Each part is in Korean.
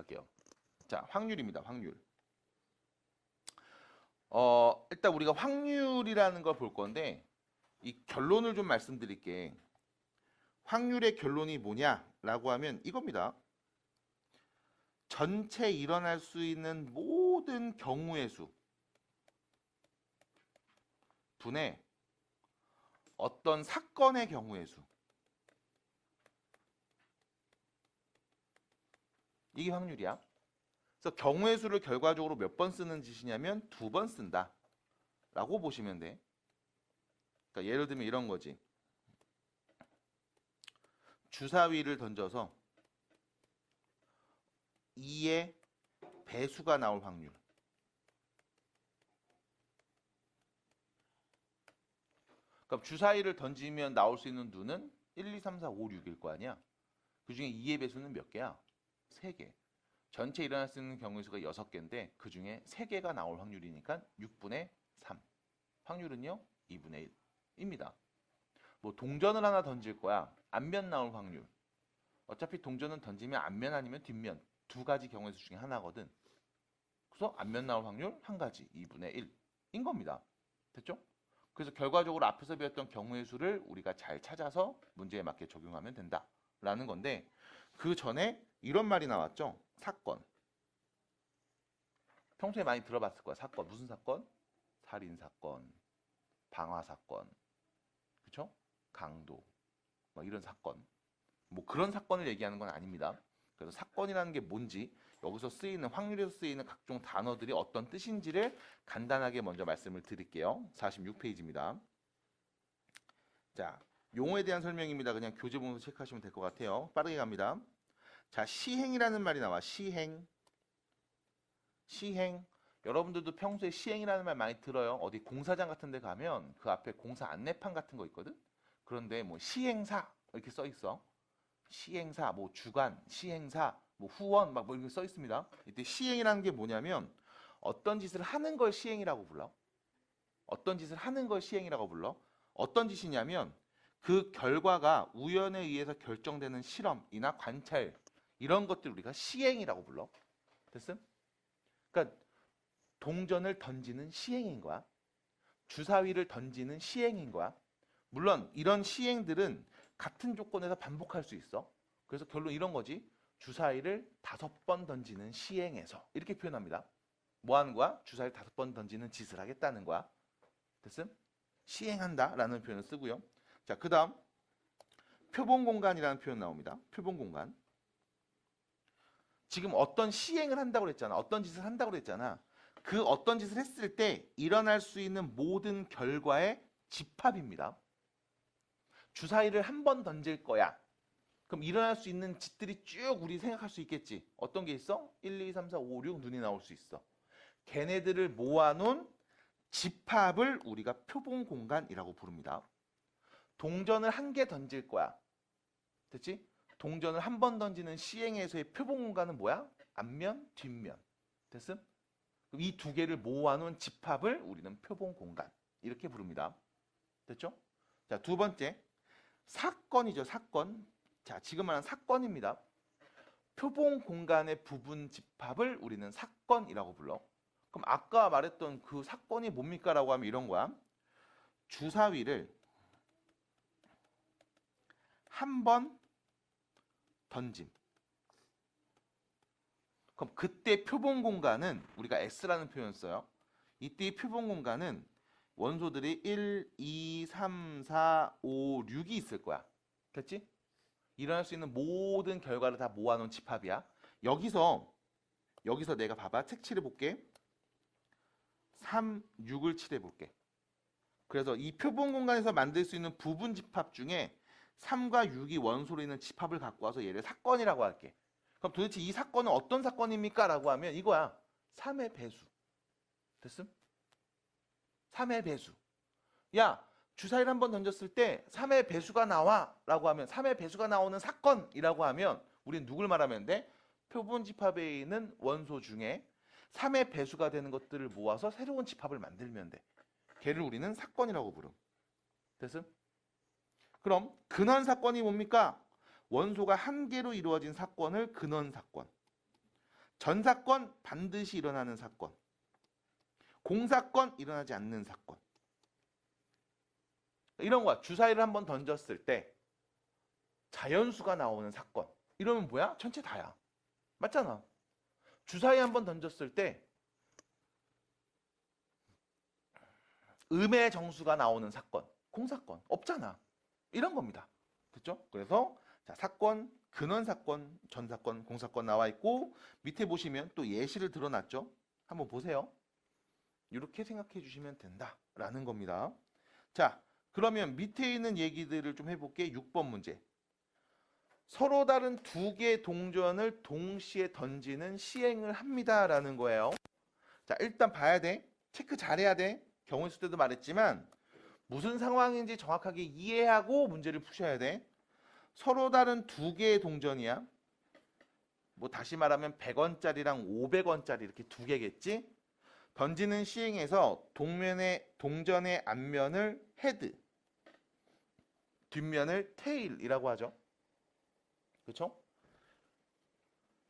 갈게요. 자, 확률입니다. 확률. 일단 우리가 확률이라는 걸 볼 건데 이 결론을 좀 말씀드릴게. 확률의 결론이 뭐냐라고 하면 이겁니다. 전체 일어날 수 있는 모든 경우의 수 분의 어떤 사건의 경우의 수. 이게 확률이야. 그래서 경우의 수를 결과적으로 몇 번 쓰는 짓이냐면 2번 쓴다 라고 보시면 돼. 그러니까 예를 들면 이런 거지. 주사위를 던져서 2의 배수가 나올 확률. 그럼 주사위를 던지면 나올 수 있는 누는 1, 2, 3, 4, 5, 6일 거 아니야. 그 중에 2의 배수는 몇 개야? 3개. 전체 일어날 수 있는 경우의 수가 6개인데 그 중에 3개가 나올 확률이니까 6분의 3. 확률은요? 2분의 1입니다. 뭐 동전을 하나 던질 거야. 앞면 나올 확률. 어차피 동전은 던지면 앞면 아니면 뒷면. 2가지 경우의 수 중에 하나거든. 그래서 앞면 나올 확률 1가지. 2분의 1인 겁니다. 됐죠? 그래서 결과적으로 앞에서 배웠던 경우의 수를 우리가 잘 찾아서 문제에 맞게 적용하면 된다라는 건데 그 전에 이런 말이 나왔죠. 사건. 평소에 많이 들어봤을 거야. 사건. 무슨 사건? 살인사건, 방화사건, 그쵸? 강도, 뭐 이런 사건. 뭐 그런 사건을 얘기하는 건 아닙니다. 그래서 사건이라는 게 뭔지 여기서 쓰이는 확률에서 쓰이는 각종 단어들이 어떤 뜻인지를 간단하게 먼저 말씀을 드릴게요. 46페이지입니다. 자, 용어에 대한 설명입니다. 그냥 교재 보면서 체크하시면 될 것 같아요. 빠르게 갑니다. 자, 시행이라는 말이 나와. 시행. 시행. 여러분들도 평소에 시행이라는 말 많이 들어요. 어디 공사장 같은 데 가면 그 앞에 공사 안내판 같은 거 있거든. 그런데 뭐 시행사 이렇게 써 있어. 시행사, 뭐 주관, 시행사, 뭐 후원 막 뭐 이렇게 써 있습니다. 이때 시행이라는 게 뭐냐면 어떤 짓을 하는 걸 시행이라고 불러. 어떤 짓을 하는 걸 시행이라고 불러. 어떤 짓이냐면 그 결과가 우연에 의해서 결정되는 실험이나 관찰 이런 것들 우리가 시행이라고 불러. 됐음? 그러니까 동전을 던지는 시행인 거야. 주사위를 던지는 시행인 거야. 물론 이런 시행들은 같은 조건에서 반복할 수 있어. 그래서 결론 이런 거지. 주사위를 5번 던지는 시행에서 이렇게 표현합니다. 뭐 하는 거야? 주사위를 5번 던지는 짓을 하겠다는 거야. 됐음? 시행한다 라는 표현을 쓰고요. 자, 그 다음 표본공간이라는 표현 나옵니다. 표본공간. 지금 어떤 시행을 한다고 그랬잖아. 어떤 짓을 한다고 그랬잖아. 그 어떤 짓을 했을 때 일어날 수 있는 모든 결과의 집합입니다. 주사위를 한 번 던질 거야. 그럼 일어날 수 있는 짓들이 쭉 우리 생각할 수 있겠지. 어떤 게 있어? 1, 2, 3, 4, 5, 6 눈이 나올 수 있어. 걔네들을 모아놓은 집합을 우리가 표본공간이라고 부릅니다. 동전을 1개 던질 거야. 됐지? 동전을 한 번 던지는 시행에서의 표본공간은 뭐야? 앞면, 뒷면. 됐음? 이 2개를 모아놓은 집합을 우리는 표본공간 이렇게 부릅니다. 됐죠? 자, 2번째 사건이죠. 사건. 자, 지금 말하는 사건입니다. 표본공간의 부분 집합을 우리는 사건이라고 불러. 그럼 아까 말했던 그 사건이 뭡니까? 라고 하면 이런 거야. 주사위를 한 번 던짐. 그럼 그때 표본공간은 우리가 S라는 표현을 써요. 이때 표본공간은 원소들이 1, 2, 3, 4, 5, 6이 있을 거야. 됐지? 일어날 수 있는 모든 결과를 다 모아놓은 집합이야. 여기서 내가 봐봐. 책 칠해볼게. 3, 6을 칠해볼게. 그래서 이 표본공간에서 만들 수 있는 부분 집합 중에 3과 6이 원소로 있는 집합을 갖고 와서 얘를 사건이라고 할게. 그럼 도대체 이 사건은 어떤 사건입니까? 라고 하면 이거야. 3의 배수. 됐음? 3의 배수. 야, 주사위를 한번 던졌을 때 3의 배수가 나와 라고 하면 3의 배수가 나오는 사건이라고 하면 우리는 누굴 말하면 돼? 표본 집합에 있는 원소 중에 3의 배수가 되는 것들을 모아서 새로운 집합을 만들면 돼. 걔를 우리는 사건이라고 부름. 됐음? 그럼 근원 사건이 뭡니까? 원소가 한 개로 이루어진 사건을 근원 사건. 전 사건 반드시 일어나는 사건, 공사건 일어나지 않는 사건. 이런 거야. 주사위를 한번 던졌을 때 자연수가 나오는 사건. 이러면 뭐야? 전체 다야. 맞잖아. 주사위 한번 던졌을 때 음의 정수가 나오는 사건, 공사건 없잖아. 이런 겁니다. 됐죠? 그래서 자, 사건, 근원 사건, 전 사건, 공사건 나와 있고 밑에 보시면 또 예시를 들어놨죠. 한번 보세요. 이렇게 생각해 주시면 된다라는 겁니다. 자, 그러면 밑에 있는 얘기들을 좀 해볼게. 6번 문제. 서로 다른 두 개의 동전을 동시에 던지는 시행을 합니다라는 거예요. 자, 일단 봐야 돼. 체크 잘해야 돼. 경우 있을 때도 말했지만 무슨 상황인지 정확하게 이해하고 문제를 푸셔야 돼. 서로 다른 두 개의 동전이야. 뭐 다시 말하면 100원짜리랑 500원짜리 이렇게 두 개겠지? 던지는 시행에서 동전의 앞면을 헤드, 뒷면을 테일이라고 하죠. 그렇죠?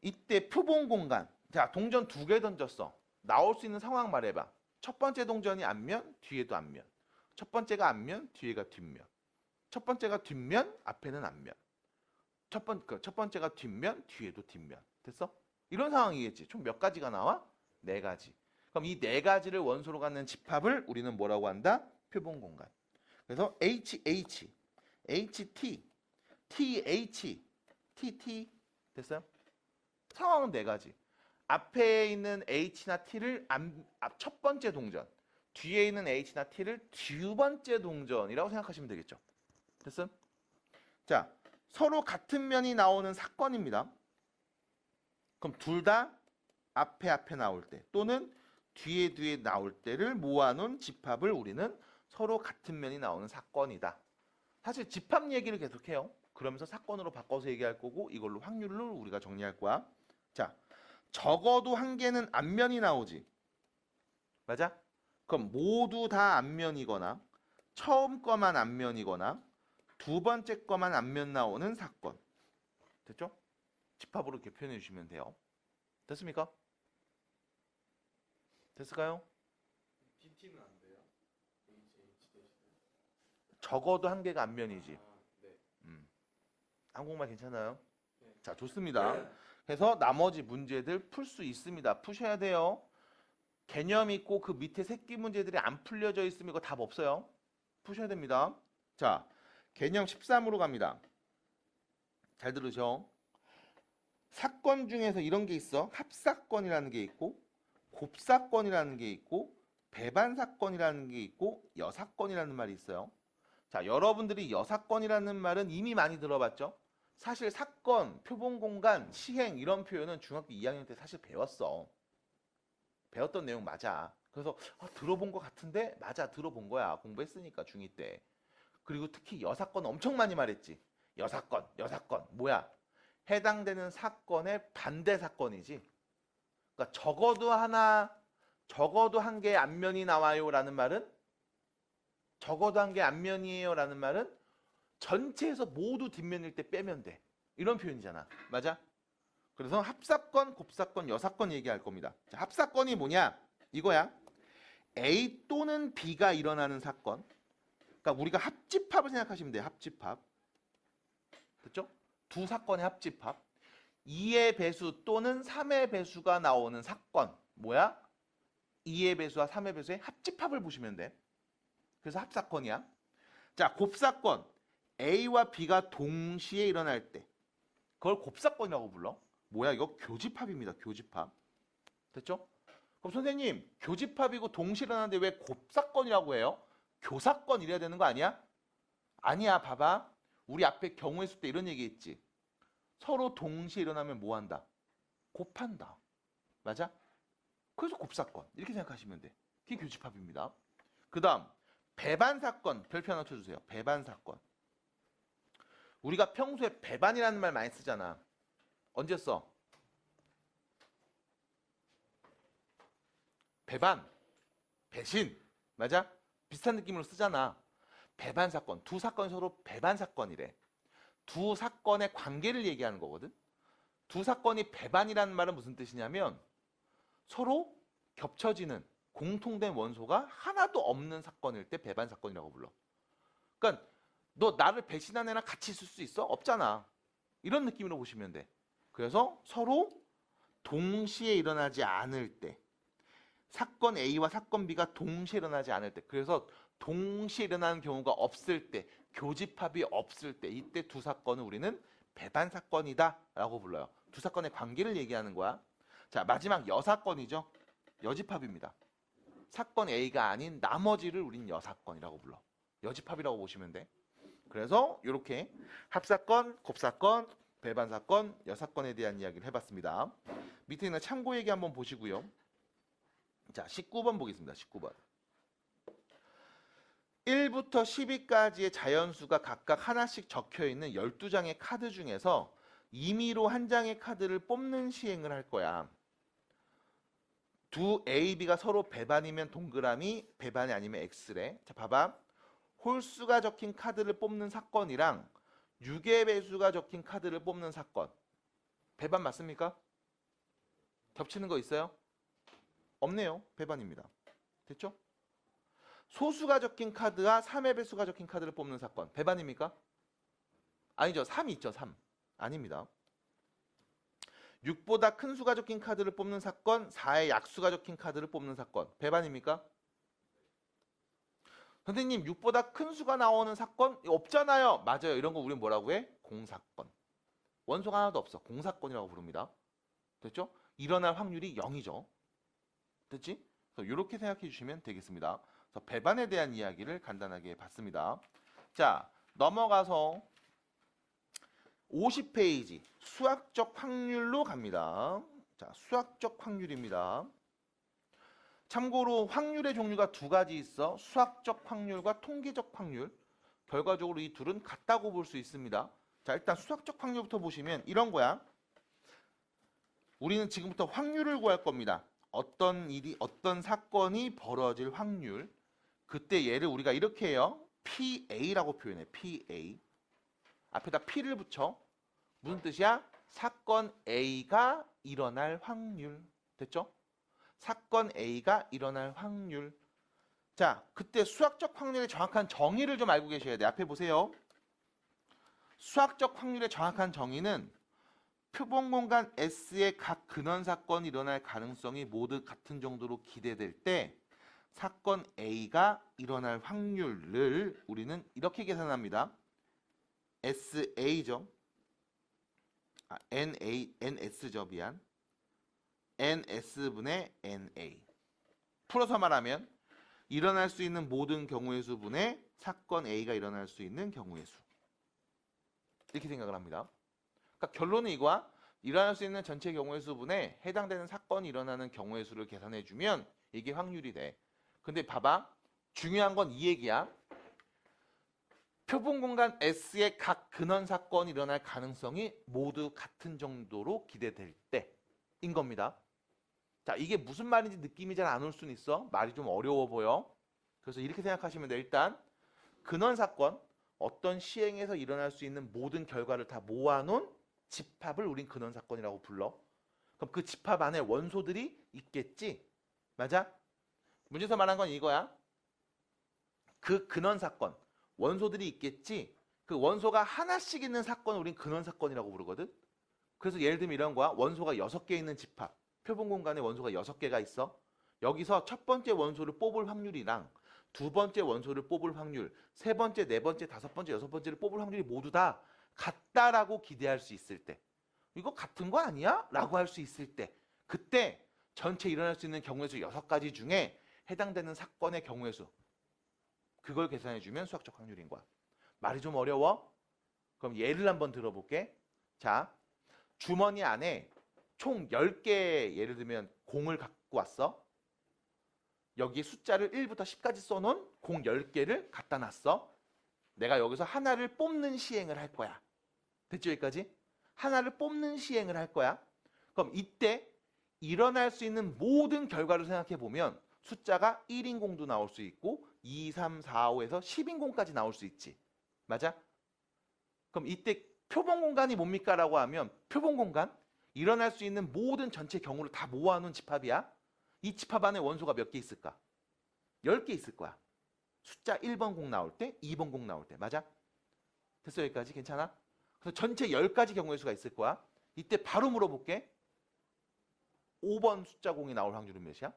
이때 표본 공간. 자, 동전 두 개 던졌어. 나올 수 있는 상황 말해봐. 첫 번째 동전이 앞면, 뒤에도 앞면. 첫 번째가 앞면, 뒤에가 뒷면. 첫 번째가 뒷면, 앞에는 앞면. 첫 번째가 뒷면, 뒤에도 뒷면. 됐어? 이런 상황이겠지. 총 몇 가지가 나와? 네 가지. 그럼 이 네 가지를 원소로 갖는 집합을 우리는 뭐라고 한다? 표본 공간. 그래서 HH, HT, TH, TT. 됐어요? 상황은 네 가지. 앞에 있는 H나 T를 첫 번째 동전, 뒤에 있는 H나 T를 두 번째 동전이라고 생각하시면 되겠죠. 됐어? 자, 서로 같은 면이 나오는 사건입니다. 그럼 둘 다 앞에 나올 때 또는 뒤에 나올 때를 모아놓은 집합을 우리는 서로 같은 면이 나오는 사건이다. 사실 집합 얘기를 계속해요. 그러면서 사건으로 바꿔서 얘기할 거고 이걸로 확률을 우리가 정리할 거야. 자, 적어도 한 개는 앞면이 나오지. 맞아? 그럼 모두 다 앞면이거나 처음 거만 앞면이거나 두 번째 거만 앞면 나오는 사건. 됐죠? 집합으로 이렇게 표현해 주시면 돼요. 됐습니까? 됐을까요? DT는 안 돼요? 적어도 한 개가 앞면이지. 네. 한국말 괜찮아요? 네. 자, 좋습니다. 그래서 나머지 문제들 풀 수 있습니다. 푸셔야 돼요. 개념 있고 그 밑에 새끼 문제들이 안 풀려져 있으면 이거 답 없어요. 푸셔야 됩니다. 자, 개념 13으로 갑니다. 잘 들으셔. 사건 중에서 이런 게 있어. 합사건이라는 게 있고 곱사건이라는 게 있고 배반사건이라는 게 있고 여사건이라는 말이 있어요. 자, 여러분들이 여사건이라는 말은 이미 많이 들어봤죠? 사실 사건, 표본공간, 시행 이런 표현은 중학교 2학년 때 사실 배웠어. 배웠던 내용 맞아. 그래서 들어본 것 같은데 맞아, 들어본 거야. 공부했으니까 중2 때. 그리고 특히 여사건 엄청 많이 말했지. 여사건 뭐야? 해당되는 사건의 반대 사건이지. 그러니까 적어도 한 개의 앞면이 나와요라는 말은 적어도 한 개 앞면이에요라는 말은 전체에서 모두 뒷면일 때 빼면 돼. 이런 표현이잖아. 맞아? 그래서 합사건, 곱사건, 여사건 얘기할 겁니다. 자, 합사건이 뭐냐? 이거야. A 또는 B가 일어나는 사건. 그러니까 우리가 합집합을 생각하시면 돼요. 합집합. 됐죠? 두 사건의 합집합. 2의 배수 또는 3의 배수가 나오는 사건. 뭐야? 2의 배수와 3의 배수의 합집합을 보시면 돼. 그래서 합사건이야. 자, 곱사건. A와 B가 동시에 일어날 때. 그걸 곱사건이라고 불러. 뭐야? 이거 교집합입니다. 교집합. 됐죠? 그럼 선생님, 교집합이고 동시에 일어나는데 왜 곱사건이라고 해요? 교사건 이래야 되는 거 아니야? 아니야. 봐봐. 우리 앞에 경우 했을 때 이런 얘기 했지. 서로 동시에 일어나면 뭐 한다? 곱한다. 맞아? 그래서 곱사건. 이렇게 생각하시면 돼. 그게 교집합입니다. 그 다음 배반사건. 별표 하나 쳐주세요. 배반사건. 우리가 평소에 배반이라는 말 많이 쓰잖아. 언제 써? 배반, 배신. 맞아? 비슷한 느낌으로 쓰잖아. 배반사건. 두 사건이 서로 배반사건이래. 두 사건의 관계를 얘기하는 거거든. 두 사건이 배반이라는 말은 무슨 뜻이냐면 서로 겹쳐지는 공통된 원소가 하나도 없는 사건일 때 배반 사건이라고 불러. 그러니까 너 나를 배신한 애랑 같이 있을 수 있어? 없잖아. 이런 느낌으로 보시면 돼. 그래서 서로 동시에 일어나지 않을 때, 사건 A와 사건 B가 동시에 일어나지 않을 때, 그래서 동시에 일어나는 경우가 없을 때, 교집합이 없을 때, 이때 두 사건은 우리는 배반 사건이다 라고 불러요. 두 사건의 관계를 얘기하는 거야. 자, 마지막 여사건이죠. 여집합입니다. 사건 A가 아닌 나머지를 우린 여사건이라고 불러. 여집합이라고 보시면 돼. 그래서 이렇게 합사건, 곱사건, 배반사건, 여사건에 대한 이야기를 해봤습니다. 밑에 있는 참고 얘기 한번 보시고요. 자, 19번 보겠습니다. 19번. 1부터 10위까지의 자연수가 각각 하나씩 적혀있는 12장의 카드 중에서 임의로 한 장의 카드를 뽑는 시행을 할 거야. 두 A, B가 서로 배반이면 동그라미, 배반이 아니면 X래. 자, 봐봐. 홀수가 적힌 카드를 뽑는 사건이랑 6의 배수가 적힌 카드를 뽑는 사건. 배반 맞습니까? 겹치는 거 있어요? 없네요. 배반입니다. 됐죠? 소수가 적힌 카드와 3의 배수가 적힌 카드를 뽑는 사건. 배반입니까? 아니죠. 3이 있죠. 3. 아닙니다. 6보다 큰 수가 적힌 카드를 뽑는 사건, 4의 약수가 적힌 카드를 뽑는 사건. 배반입니까? 선생님, 6보다 큰 수가 나오는 사건 없잖아요. 맞아요. 이런 거 우리는 뭐라고 해? 공사건. 원소가 하나도 없어. 공사건이라고 부릅니다. 됐죠? 일어날 확률이 0이죠. 됐지? 그래서 이렇게 생각해 주시면 되겠습니다. 그래서 배반에 대한 이야기를 간단하게 봤습니다. 자, 넘어가서 50페이지 수학적 확률로 갑니다. 자, 수학적 확률입니다. 참고로 확률의 종류가 두 가지 있어. 수학적 확률과 통계적 확률. 결과적으로 이 둘은 같다고 볼 수 있습니다. 자, 일단 수학적 확률부터 보시면 이런 거야. 우리는 지금부터 확률을 구할 겁니다. 어떤 일이, 어떤 사건이 벌어질 확률. 그때 얘를 우리가 이렇게 해요. PA라고 표현해. PA. 앞에다 P를 붙여. 무슨 뜻이야? 사건 A가 일어날 확률. 됐죠? 사건 A가 일어날 확률. 자, 그때 수학적 확률의 정확한 정의를 좀 알고 계셔야 돼. 앞에 보세요. 수학적 확률의 정확한 정의는 표본 공간 S의 각 근원 사건이 일어날 가능성이 모두 같은 정도로 기대될 때 사건 A가 일어날 확률을 우리는 이렇게 계산합니다. SA죠. NS죠. 미안. NS분의 NA. 풀어서 말하면 일어날 수 있는 모든 경우의 수분의 사건 A가 일어날 수 있는 경우의 수. 이렇게 생각을 합니다. 그러니까 결론은 이거야. 일어날 수 있는 전체 경우의 수분에 해당되는 사건이 일어나는 경우의 수를 계산해주면 이게 확률이 돼. 근데 봐봐. 중요한 건 이 얘기야. 표본 공간 S의 각 근원 사건이 일어날 가능성이 모두 같은 정도로 기대될 때인 겁니다. 자, 이게 무슨 말인지 느낌이 잘 안 올 수는 있어. 말이 좀 어려워 보여. 그래서 이렇게 생각하시면 돼. 일단 근원 사건, 어떤 시행에서 일어날 수 있는 모든 결과를 다 모아놓은 집합을 우린 근원 사건이라고 불러. 그럼 그 집합 안에 원소들이 있겠지? 맞아? 문제에서 말한 건 이거야. 그 근원 사건, 원소들이 있겠지? 그 원소가 하나씩 있는 사건을 우린 근원 사건이라고 부르거든? 그래서 예를 들면 이런 거야. 원소가 6개 있는 집합. 표본 공간에 원소가 6개가 있어. 여기서 첫 번째 원소를 뽑을 확률이랑 두 번째 원소를 뽑을 확률, 세 번째, 네 번째, 다섯 번째, 여섯 번째를 뽑을 확률이 모두 다 같다라고 기대할 수 있을 때, 이거 같은 거 아니야? 라고 할 수 있을 때, 그때 전체 일어날 수 있는 경우의 수 6가지 중에 해당되는 사건의 경우의 수, 그걸 계산해주면 수학적 확률인 거야. 말이 좀 어려워? 그럼 예를 한번 들어볼게. 자, 주머니 안에 총 10개 예를 들면 공을 갖고 왔어. 여기 숫자를 1부터 10까지 써놓은 공 10개를 갖다 놨어. 내가 여기서 하나를 뽑는 시행을 할 거야. 됐죠? 여기까지? 하나를 뽑는 시행을 할 거야. 그럼 이때 일어날 수 있는 모든 결과를 생각해 보면 숫자가 1인 공도 나올 수 있고 2, 3, 4, 5에서 10인 공까지 나올 수 있지. 맞아? 그럼 이때 표본 공간이 뭡니까? 라고 하면 표본 공간 일어날 수 있는 모든 전체 경우를 다 모아놓은 집합이야. 이 집합 안에 원소가 몇 개 있을까? 10개 있을 거야. 숫자 1번 공 나올 때, 2번 공 나올 때. 맞아? 됐어? 여기까지? 괜찮아? 그래서 전체 10가지 경우의 수가 있을 거야. 이때 바로 물어볼게. 5번 숫자 공이 나올 확률은 몇이야?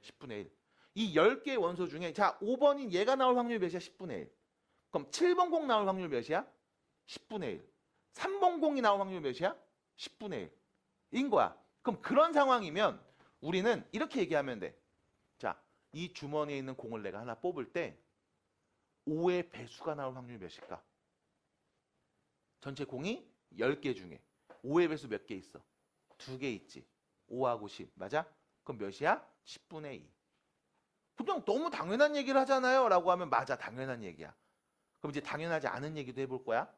10분의 1. 이 10개의 원소 중에 자 5번인 얘가 나올 확률 몇이야? 10분의 1. 그럼 7번 공 나올 확률 몇이야? 10분의 1. 3번 공이 나올 확률 몇이야? 10분의 1인 거야. 그럼 그런 상황이면 우리는 이렇게 얘기하면 돼. 자, 이 주머니에 있는 공을 내가 하나 뽑을 때 5의 배수가 나올 확률 몇일까? 전체 공이 10개 중에 5의 배수 몇 개 있어? 2개 있지. 5하고 10. 맞아? 그럼 몇이야? 10분의 2. 그냥 너무 당연한 얘기를 하잖아요. 라고 하면 맞아. 당연한 얘기야. 그럼 이제 당연하지 않은 얘기도 해볼 거야.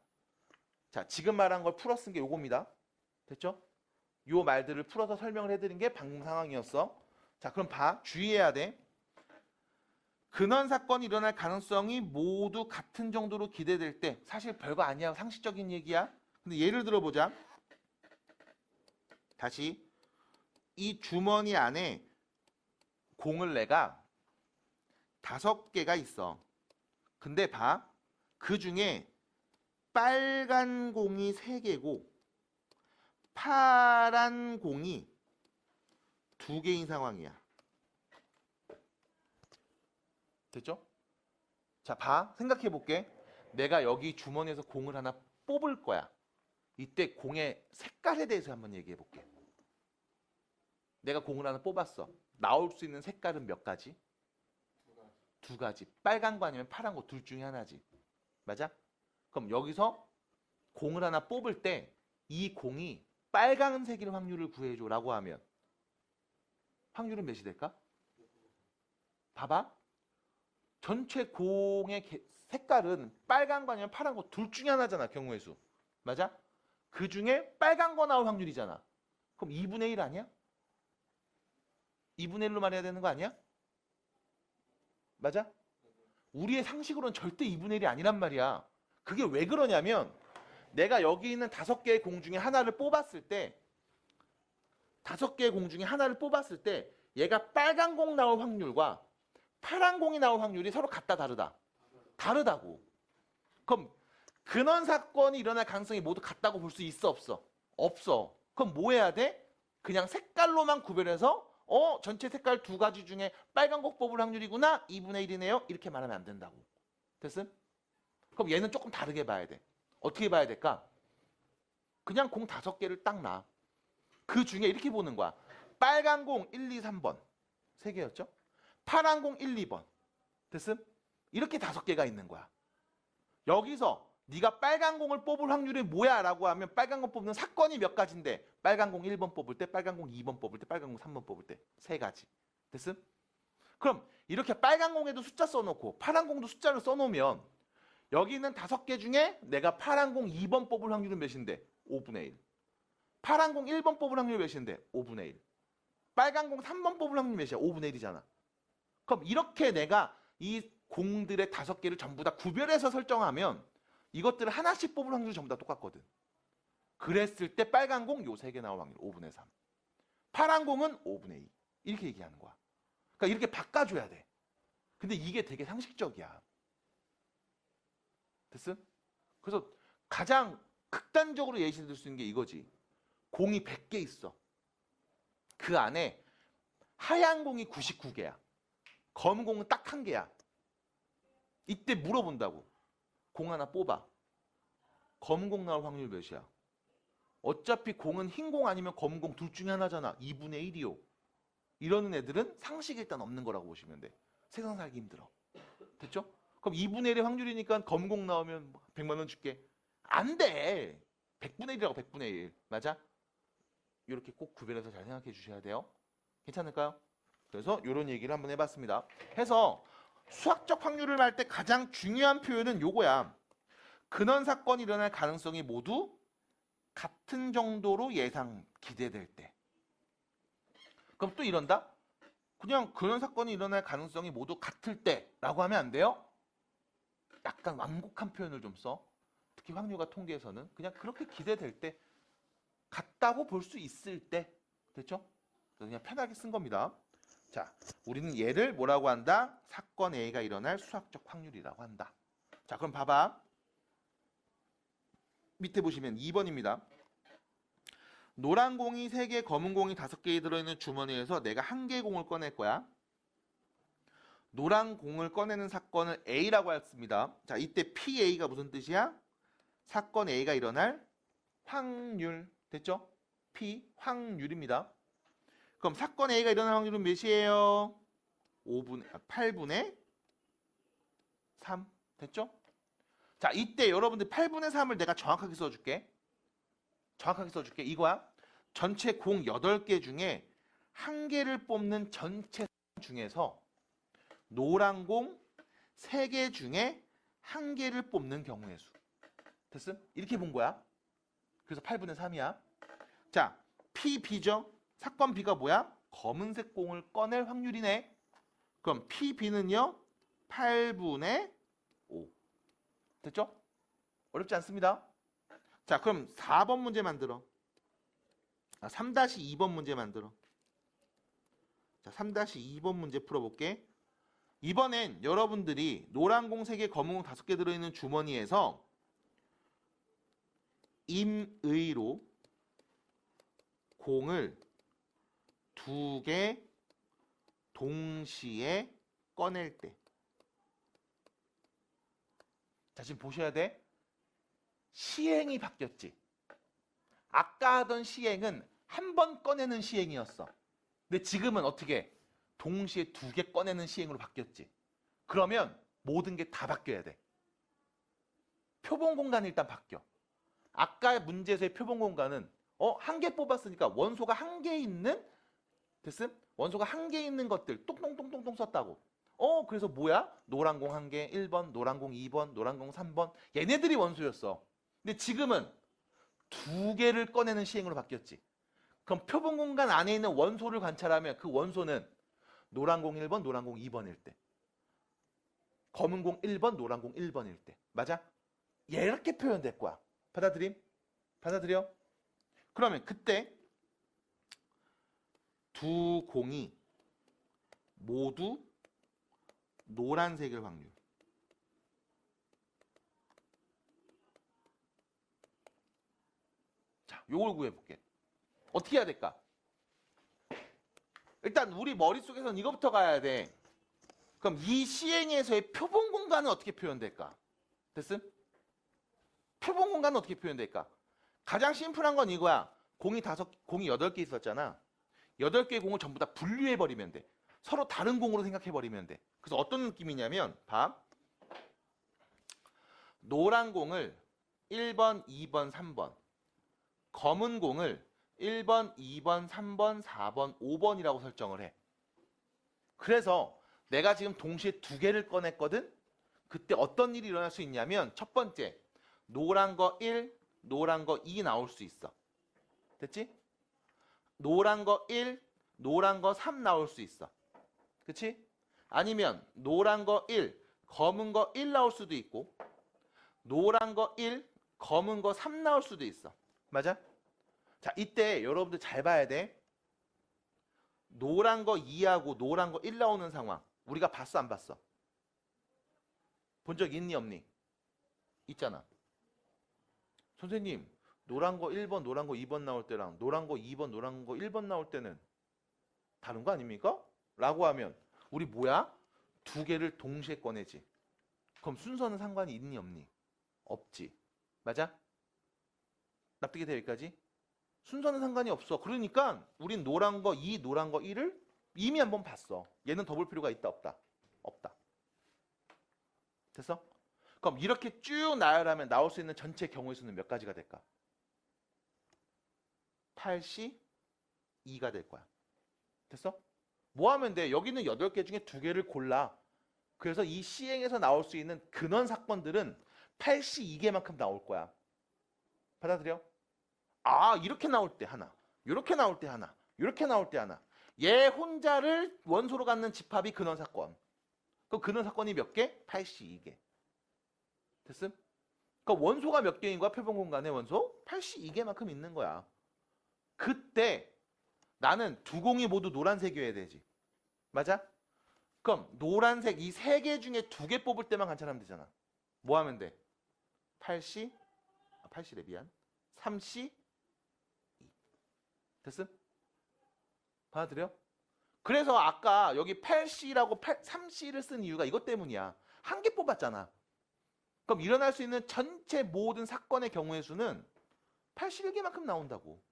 자, 지금 말한 걸 풀어 쓴 게 요겁니다. 됐죠? 요 말들을 풀어서 설명을 해드린 게 방금 상황이었어. 자, 그럼 봐. 주의해야 돼. 근원 사건이 일어날 가능성이 모두 같은 정도로 기대될 때 사실 별거 아니야. 상식적인 얘기야. 근데 예를 들어보자. 다시 이 주머니 안에 공을 내가 5개가 있어. 근데 봐. 그 중에 빨간 공이 3개고 파란 공이 2개인 상황이야. 됐죠? 자, 봐. 생각해 볼게. 내가 여기 주머니에서 공을 하나 뽑을 거야. 이때 공의 색깔에 대해서 한번 얘기해 볼게. 내가 공을 하나 뽑았어. 나올 수 있는 색깔은 몇 가지? 2가지. 빨간 거 아니면 파란 거 둘 중에 하나지. 맞아? 그럼 여기서 공을 하나 뽑을 때 이 공이 빨간색일 확률을 구해줘 라고 하면 확률은 몇이 될까? 봐봐. 전체 공의 색깔은 빨간 거 아니면 파란 거 둘 중에 하나잖아. 경우의 수. 맞아? 그 중에 빨간 거 나올 확률이잖아. 그럼 2분의 1 아니야? 2분의 1로 말해야 되는 거 아니야? 맞아? 우리의 상식으로는 절대 2분의 1이 아니란 말이야. 그게 왜 그러냐면 내가 여기 있는 5개의 공 중에 하나를 뽑았을 때 5개의 공 중에 하나를 뽑았을 때 얘가 빨간 공 나올 확률과 파란 공이 나올 확률이 서로 같다 다르다? 다르다고. 그럼 근원 사건이 일어날 가능성이 모두 같다고 볼 수 있어 없어? 없어. 그럼 뭐 해야 돼? 그냥 색깔로만 구별해서 전체 색깔 2가지 중에 빨간 거 뽑을 확률이구나. 2분의 1이네요. 이렇게 말하면 안 된다고. 됐음? 그럼 얘는 조금 다르게 봐야 돼. 어떻게 봐야 될까? 그냥 공 5개를 딱 놔. 그 중에 이렇게 보는 거야. 빨간 공 1, 2, 3번. 3개였죠? 파란 공 1, 2번. 됐음? 이렇게 5개가 있는 거야. 여기서 네가 빨간 공을 뽑을 확률이 뭐야? 라고 하면 빨간 공 뽑는 사건이 몇 가지인데 빨간 공 1번 뽑을 때, 빨간 공 2번 뽑을 때, 빨간 공 3번 뽑을 때 3가지. 됐음? 그럼 이렇게 빨간 공에도 숫자 써놓고 파란 공도 숫자를 써놓으면 여기 있는 5개 중에 내가 파란 공 2번 뽑을 확률은 몇인데? 5분의 1. 파란 공 1번 뽑을 확률이 몇인데? 5분의 1. 빨간 공 3번 뽑을 확률이 몇이야? 5분의 1이잖아. 그럼 이렇게 내가 이 공들의 5개를 전부 다 구별해서 설정하면 이것들을 하나씩 뽑을 확률이 전부 다 똑같거든. 그랬을 때 빨간 공 요 3개 나올 확률 5분의 3. 파란 공은 5분의 2. 이렇게 얘기하는 거야. 그러니까 이렇게 바꿔줘야 돼. 근데 이게 되게 상식적이야. 됐어? 그래서 가장 극단적으로 예시를 들 수 있는 게 이거지. 공이 100개 있어. 그 안에 하얀 공이 99개야. 검은 공은 딱 1개야. 이때 물어본다고. 공 하나 뽑아. 검은 공 나올 확률 몇이야? 어차피 공은 흰 공 아니면 검은 공 둘 중에 하나잖아. 2분의 1이요. 이러는 애들은 상식이 일단 없는 거라고 보시면 돼. 세상 살기 힘들어. 됐죠? 그럼 2분의 1의 확률이니까 검은 공 나오면 100만 원 줄게. 안 돼. 100분의 1이라고 100분의 1. 맞아? 이렇게 꼭 구별해서 잘 생각해 주셔야 돼요. 괜찮을까요? 그래서 이런 얘기를 한번 해봤습니다. 해서 수학적 확률을 할 때 가장 중요한 표현은 요거야. 근원 사건이 일어날 가능성이 모두 같은 정도로 예상 기대될 때. 그럼 또 이런다? 그냥 근원 사건이 일어날 가능성이 모두 같을 때라고 하면 안 돼요? 약간 완곡한 표현을 좀 써. 특히 확률과 통계에서는 그냥 그렇게 기대될 때 같다고 볼 수 있을 때. 됐죠? 그냥 편하게 쓴 겁니다. 자, 우리는 얘를 뭐라고 한다? 사건 A가 일어날 수학적 확률이라고 한다. 자, 그럼 봐봐. 밑에 보시면 2번입니다. 노란 공이 3개, 검은 공이 5개 들어있는 주머니에서 내가 1개의 공을 꺼낼 거야. 노란 공을 꺼내는 사건을 A라고 했습니다. 자, 이때 PA가 무슨 뜻이야? 사건 A가 일어날 확률. 됐죠? P, 확률입니다. 그럼 사건 A가 일어날 확률은 몇이에요? 8분의 3. 됐죠? 자, 이때 여러분들 8분의 3을 내가 정확하게 써줄게. 정확하게 써줄게. 이거야. 전체 공 8개 중에 1개를 뽑는 전체 중에서 노란 공 3개 중에 1개를 뽑는 경우의 수. 됐음? 이렇게 본 거야. 그래서 8분의 3이야. 자, PB죠? 사건 B가 뭐야? 검은색 공을 꺼낼 확률이네. 그럼 PB는요? 8분의 5. 됐죠? 어렵지 않습니다. 자, 그럼 4번 문제 만들어. 3-2번 문제 만들어. 자, 3-2번 문제 풀어볼게. 이번엔 여러분들이 노란 공 3개, 검은 공 5개 들어있는 주머니에서 임의로 공을 2개 동시에 꺼낼 때. 자, 지금 보셔야 돼. 시행이 바뀌었지. 아까 하던 시행은 한 번 꺼내는 시행이었어. 근데 지금은 어떻게? 동시에 2개 꺼내는 시행으로 바뀌었지. 그러면 모든 게 다 바뀌어야 돼. 표본 공간이 일단 바뀌어. 아까 문제에서의 표본 공간은 1개 뽑았으니까 원소가 1개 있는, 됐음? 원소가 1개 있는 것들 똥똥똥똥똥 썼다고. 그래서 뭐야? 노란 공 1개 1번, 노란 공 2번, 노란 공 3번. 얘네들이 원소였어. 근데 지금은 2개를 꺼내는 시행으로 바뀌었지. 그럼 표본 공간 안에 있는 원소를 관찰하면 그 원소는 노란 공 1번, 노란 공 2번일 때. 검은 공 1번, 노란 공 1번일 때. 맞아? 이렇게 표현될 거야. 받아들임? 받아들여? 그러면 그때 두 공이 모두 노란색일 확률. 자, 요걸 구해볼게. 어떻게 해야 될까? 일단 우리 머릿속에서는 이거부터 가야 돼. 그럼 이 시행에서의 표본 공간은 어떻게 표현될까? 됐음? 표본 공간은 어떻게 표현될까? 가장 심플한 건 이거야. 공이 8개 있었잖아. 8개의 공을 전부 다 분류해버리면 돼. 서로 다른 공으로 생각해버리면 돼. 그래서 어떤 느낌이냐면, 봐. 노란 공을 1번, 2번, 3번. 검은 공을 1번, 2번, 3번, 4번, 5번이라고 설정을 해. 그래서 내가 지금 동시에 2개를 꺼냈거든? 그때 어떤 일이 일어날 수 있냐면, 첫 번째, 노란 거 1, 노란 거 2 나올 수 있어. 됐지? 노란 거 1, 노란 거 3 나올 수 있어. 그치? 아니면 노란 거 1, 검은 거 1 나올 수도 있고, 노란 거 1, 검은 거 3 나올 수도 있어. 맞아? 자, 이때 여러분들 잘 봐야 돼. 노란 거 2하고 노란 거 1 나오는 상황. 우리가 봤어, 안 봤어? 본 적 있니, 없니? 있잖아. 선생님, 노란 거 1번, 노란 거 2번 나올 때랑 노란 거 2번, 노란 거 1번 나올 때는 다른 거 아닙니까? 라고 하면 우리 뭐야? 2개를 동시에 꺼내지. 그럼 순서는 상관이 있니, 없니? 없지. 맞아? 납득이 돼, 여기까지? 순서는 상관이 없어. 그러니까 우린 노란 거 2, 노란 거 1을 이미 한번 봤어. 얘는 더 볼 필요가 있다, 없다? 없다. 됐어? 그럼 이렇게 쭉 나열하면 나올 수 있는 전체 경우의 수는 몇 가지가 될까? 8시 2가 될 거야. 됐어? 뭐 하면 돼? 여기는 8개 중에 2개를 골라. 그래서 이 시행에서 나올 수 있는 근원 사건들은 8시 2개만큼 나올 거야. 받아들여? 아, 이렇게 나올 때 하나, 이렇게 나올 때 하나, 이렇게 나올 때 하나. 얘 혼자를 원소로 갖는 집합이 근원 사건. 그 근원 사건이 몇 개? 8시 2개. 됐음? 그러니까 원소가 몇 개인 거야? 표본 공간의 원소? 8시 2개만큼 있는 거야. 그때 나는 두 공이 모두 노란색이어야 되지. 맞아? 그럼 노란색 이 세 개 중에 두 개 뽑을 때만 관찰하면 되잖아. 뭐 하면 돼? 8C, 8C래 미안. 3C, 2. 됐음? 받아들여? 그래서 아까 여기 8C라고 3C를 쓴 이유가 이것 때문이야. 한 개 뽑았잖아. 그럼 일어날 수 있는 전체 모든 사건의 경우의 수는 81개만큼 나온다고.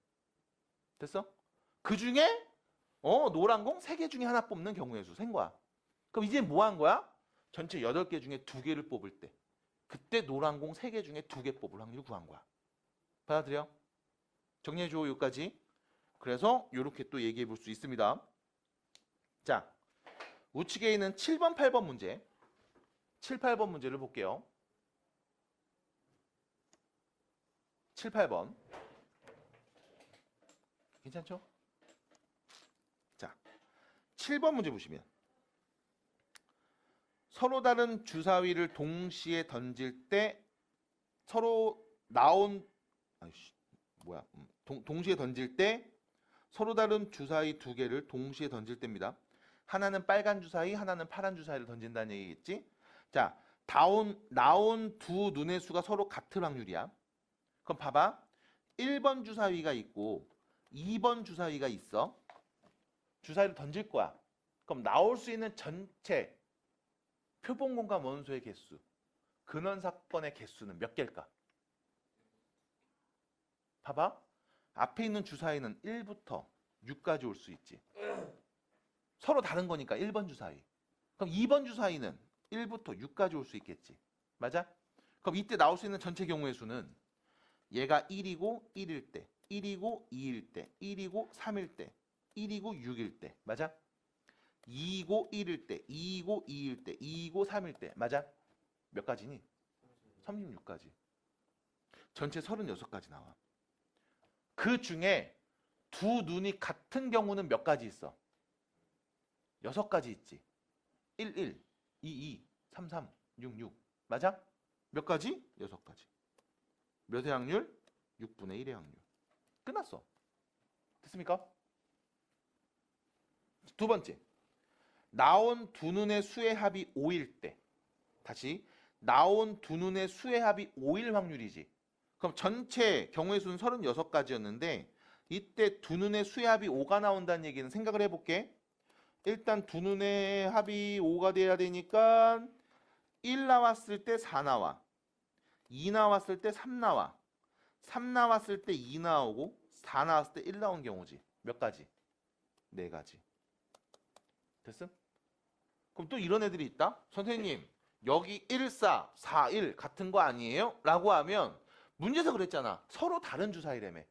됐어? 그 중에 노란 공 3개 중에 하나 뽑는 경우의 수 센 거야. 그럼 이제 뭐 한 거야? 전체 8개 중에 2개를 뽑을 때 그때 노란 공 3개 중에 2개 뽑을 확률을 구한 거야. 받아들여? 정리해줘 여기까지. 그래서 이렇게 또 얘기해 볼 수 있습니다. 자, 우측에 있는 7번, 8번 문제 7, 8번 문제를 볼게요. 7, 8번 괜찮죠? 자, 7번 문제 보시면 서로 다른 주사위를 동시에 던질 때 서로 나온 동시에 던질 때 서로 다른 주사위 두 개를 동시에 던질 때입니다. 하나는 빨간 주사위, 하나는 파란 주사위를 던진다는 얘기겠지? 자, 나온 두 눈의 수가 서로 같을 확률이야. 그럼 봐봐. 1번 주사위가 있고 2번 주사위가 있어. 주사위를 던질 거야. 그럼 나올 수 있는 전체 표본공간 원소의 개수, 근원 사건의 개수는 몇 개일까? 봐봐. 앞에 있는 주사위는 1부터 6까지 올 수 있지. 서로 다른 거니까 1번 주사위. 그럼 2번 주사위는 1부터 6까지 올 수 있겠지. 맞아? 그럼 이때 나올 수 있는 전체 경우의 수는 얘가 1이고 1일 때, 1이고 2일 때, 1이고 3일 때, 1이고 6일 때. 맞아? 2이고 1일 때, 2이고 2일 때, 2이고 3일 때. 맞아? 몇 가지니? 36가지. 전체 36가지 나와. 그 중에 두 눈이 같은 경우는 몇 가지 있어? 6가지 있지. 1, 1, 2, 2, 3, 3, 6, 6. 맞아? 몇 가지? 6가지. 몇의 확률? 6분의 1의 확률. 끝났어. 됐습니까? 두 번째. 나온 두 눈의 수의 합이 5일 때. 다시. 나온 두 눈의 수의 합이 5일 확률이지. 그럼 전체 경우의 수는 36가지였는데 이때 두 눈의 수의 합이 5가 나온다는 얘기는 생각을 해볼게. 일단 두 눈의 합이 5가 돼야 되니까 1 나왔을 때 4 나와. 2 나왔을 때 3 나와. 3 나왔을 때 2 나오고 4 나왔을 때 1 나온 경우지. 몇 가지? 4가지. 됐음? 그럼 또 이런 애들이 있다? 선생님 여기 1, 4, 4, 1 같은 거 아니에요? 라고 하면 문제에서 그랬잖아. 서로 다른 주사위라며.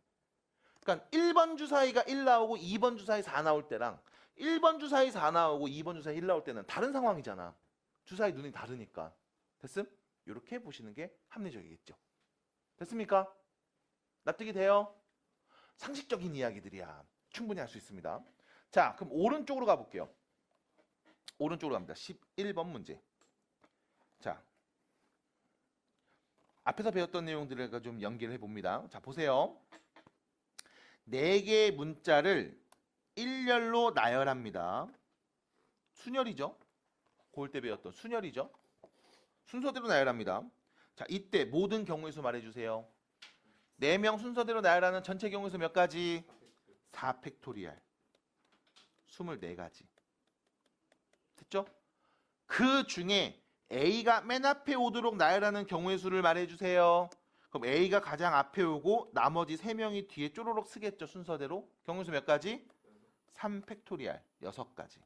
그러니까 1번 주사위가 1 나오고 2번 주사위 4 나올 때랑 1번 주사위 4 나오고 2번 주사위 1 나올 때는 다른 상황이잖아. 주사위 눈이 다르니까. 됐음? 이렇게 보시는 게 합리적이겠죠. 됐습니까? 납득이 돼요? 상식적인 이야기들이야. 충분히 할 수 있습니다. 자, 그럼 오른쪽으로 가볼게요. 오른쪽으로 갑니다. 11번 문제. 자, 앞에서 배웠던 내용들을 좀 연결을 해봅니다. 자, 보세요. 4개의 문자를 일렬로 나열합니다. 순열이죠. 고일 때 배웠던 순열이죠. 순서대로 나열합니다. 자, 이때 모든 경우의 수 말해주세요. 4명 순서대로 나열하는 전체 경우의 수 몇 가지? 4팩토리얼. 24가지. 됐죠? 그 중에 A가 맨 앞에 오도록 나열하는 경우의 수를 말해주세요. 그럼 A가 가장 앞에 오고 나머지 3명이 뒤에 쪼로록 쓰겠죠. 순서대로. 경우의 수 몇 가지? 3팩토리얼. 6가지.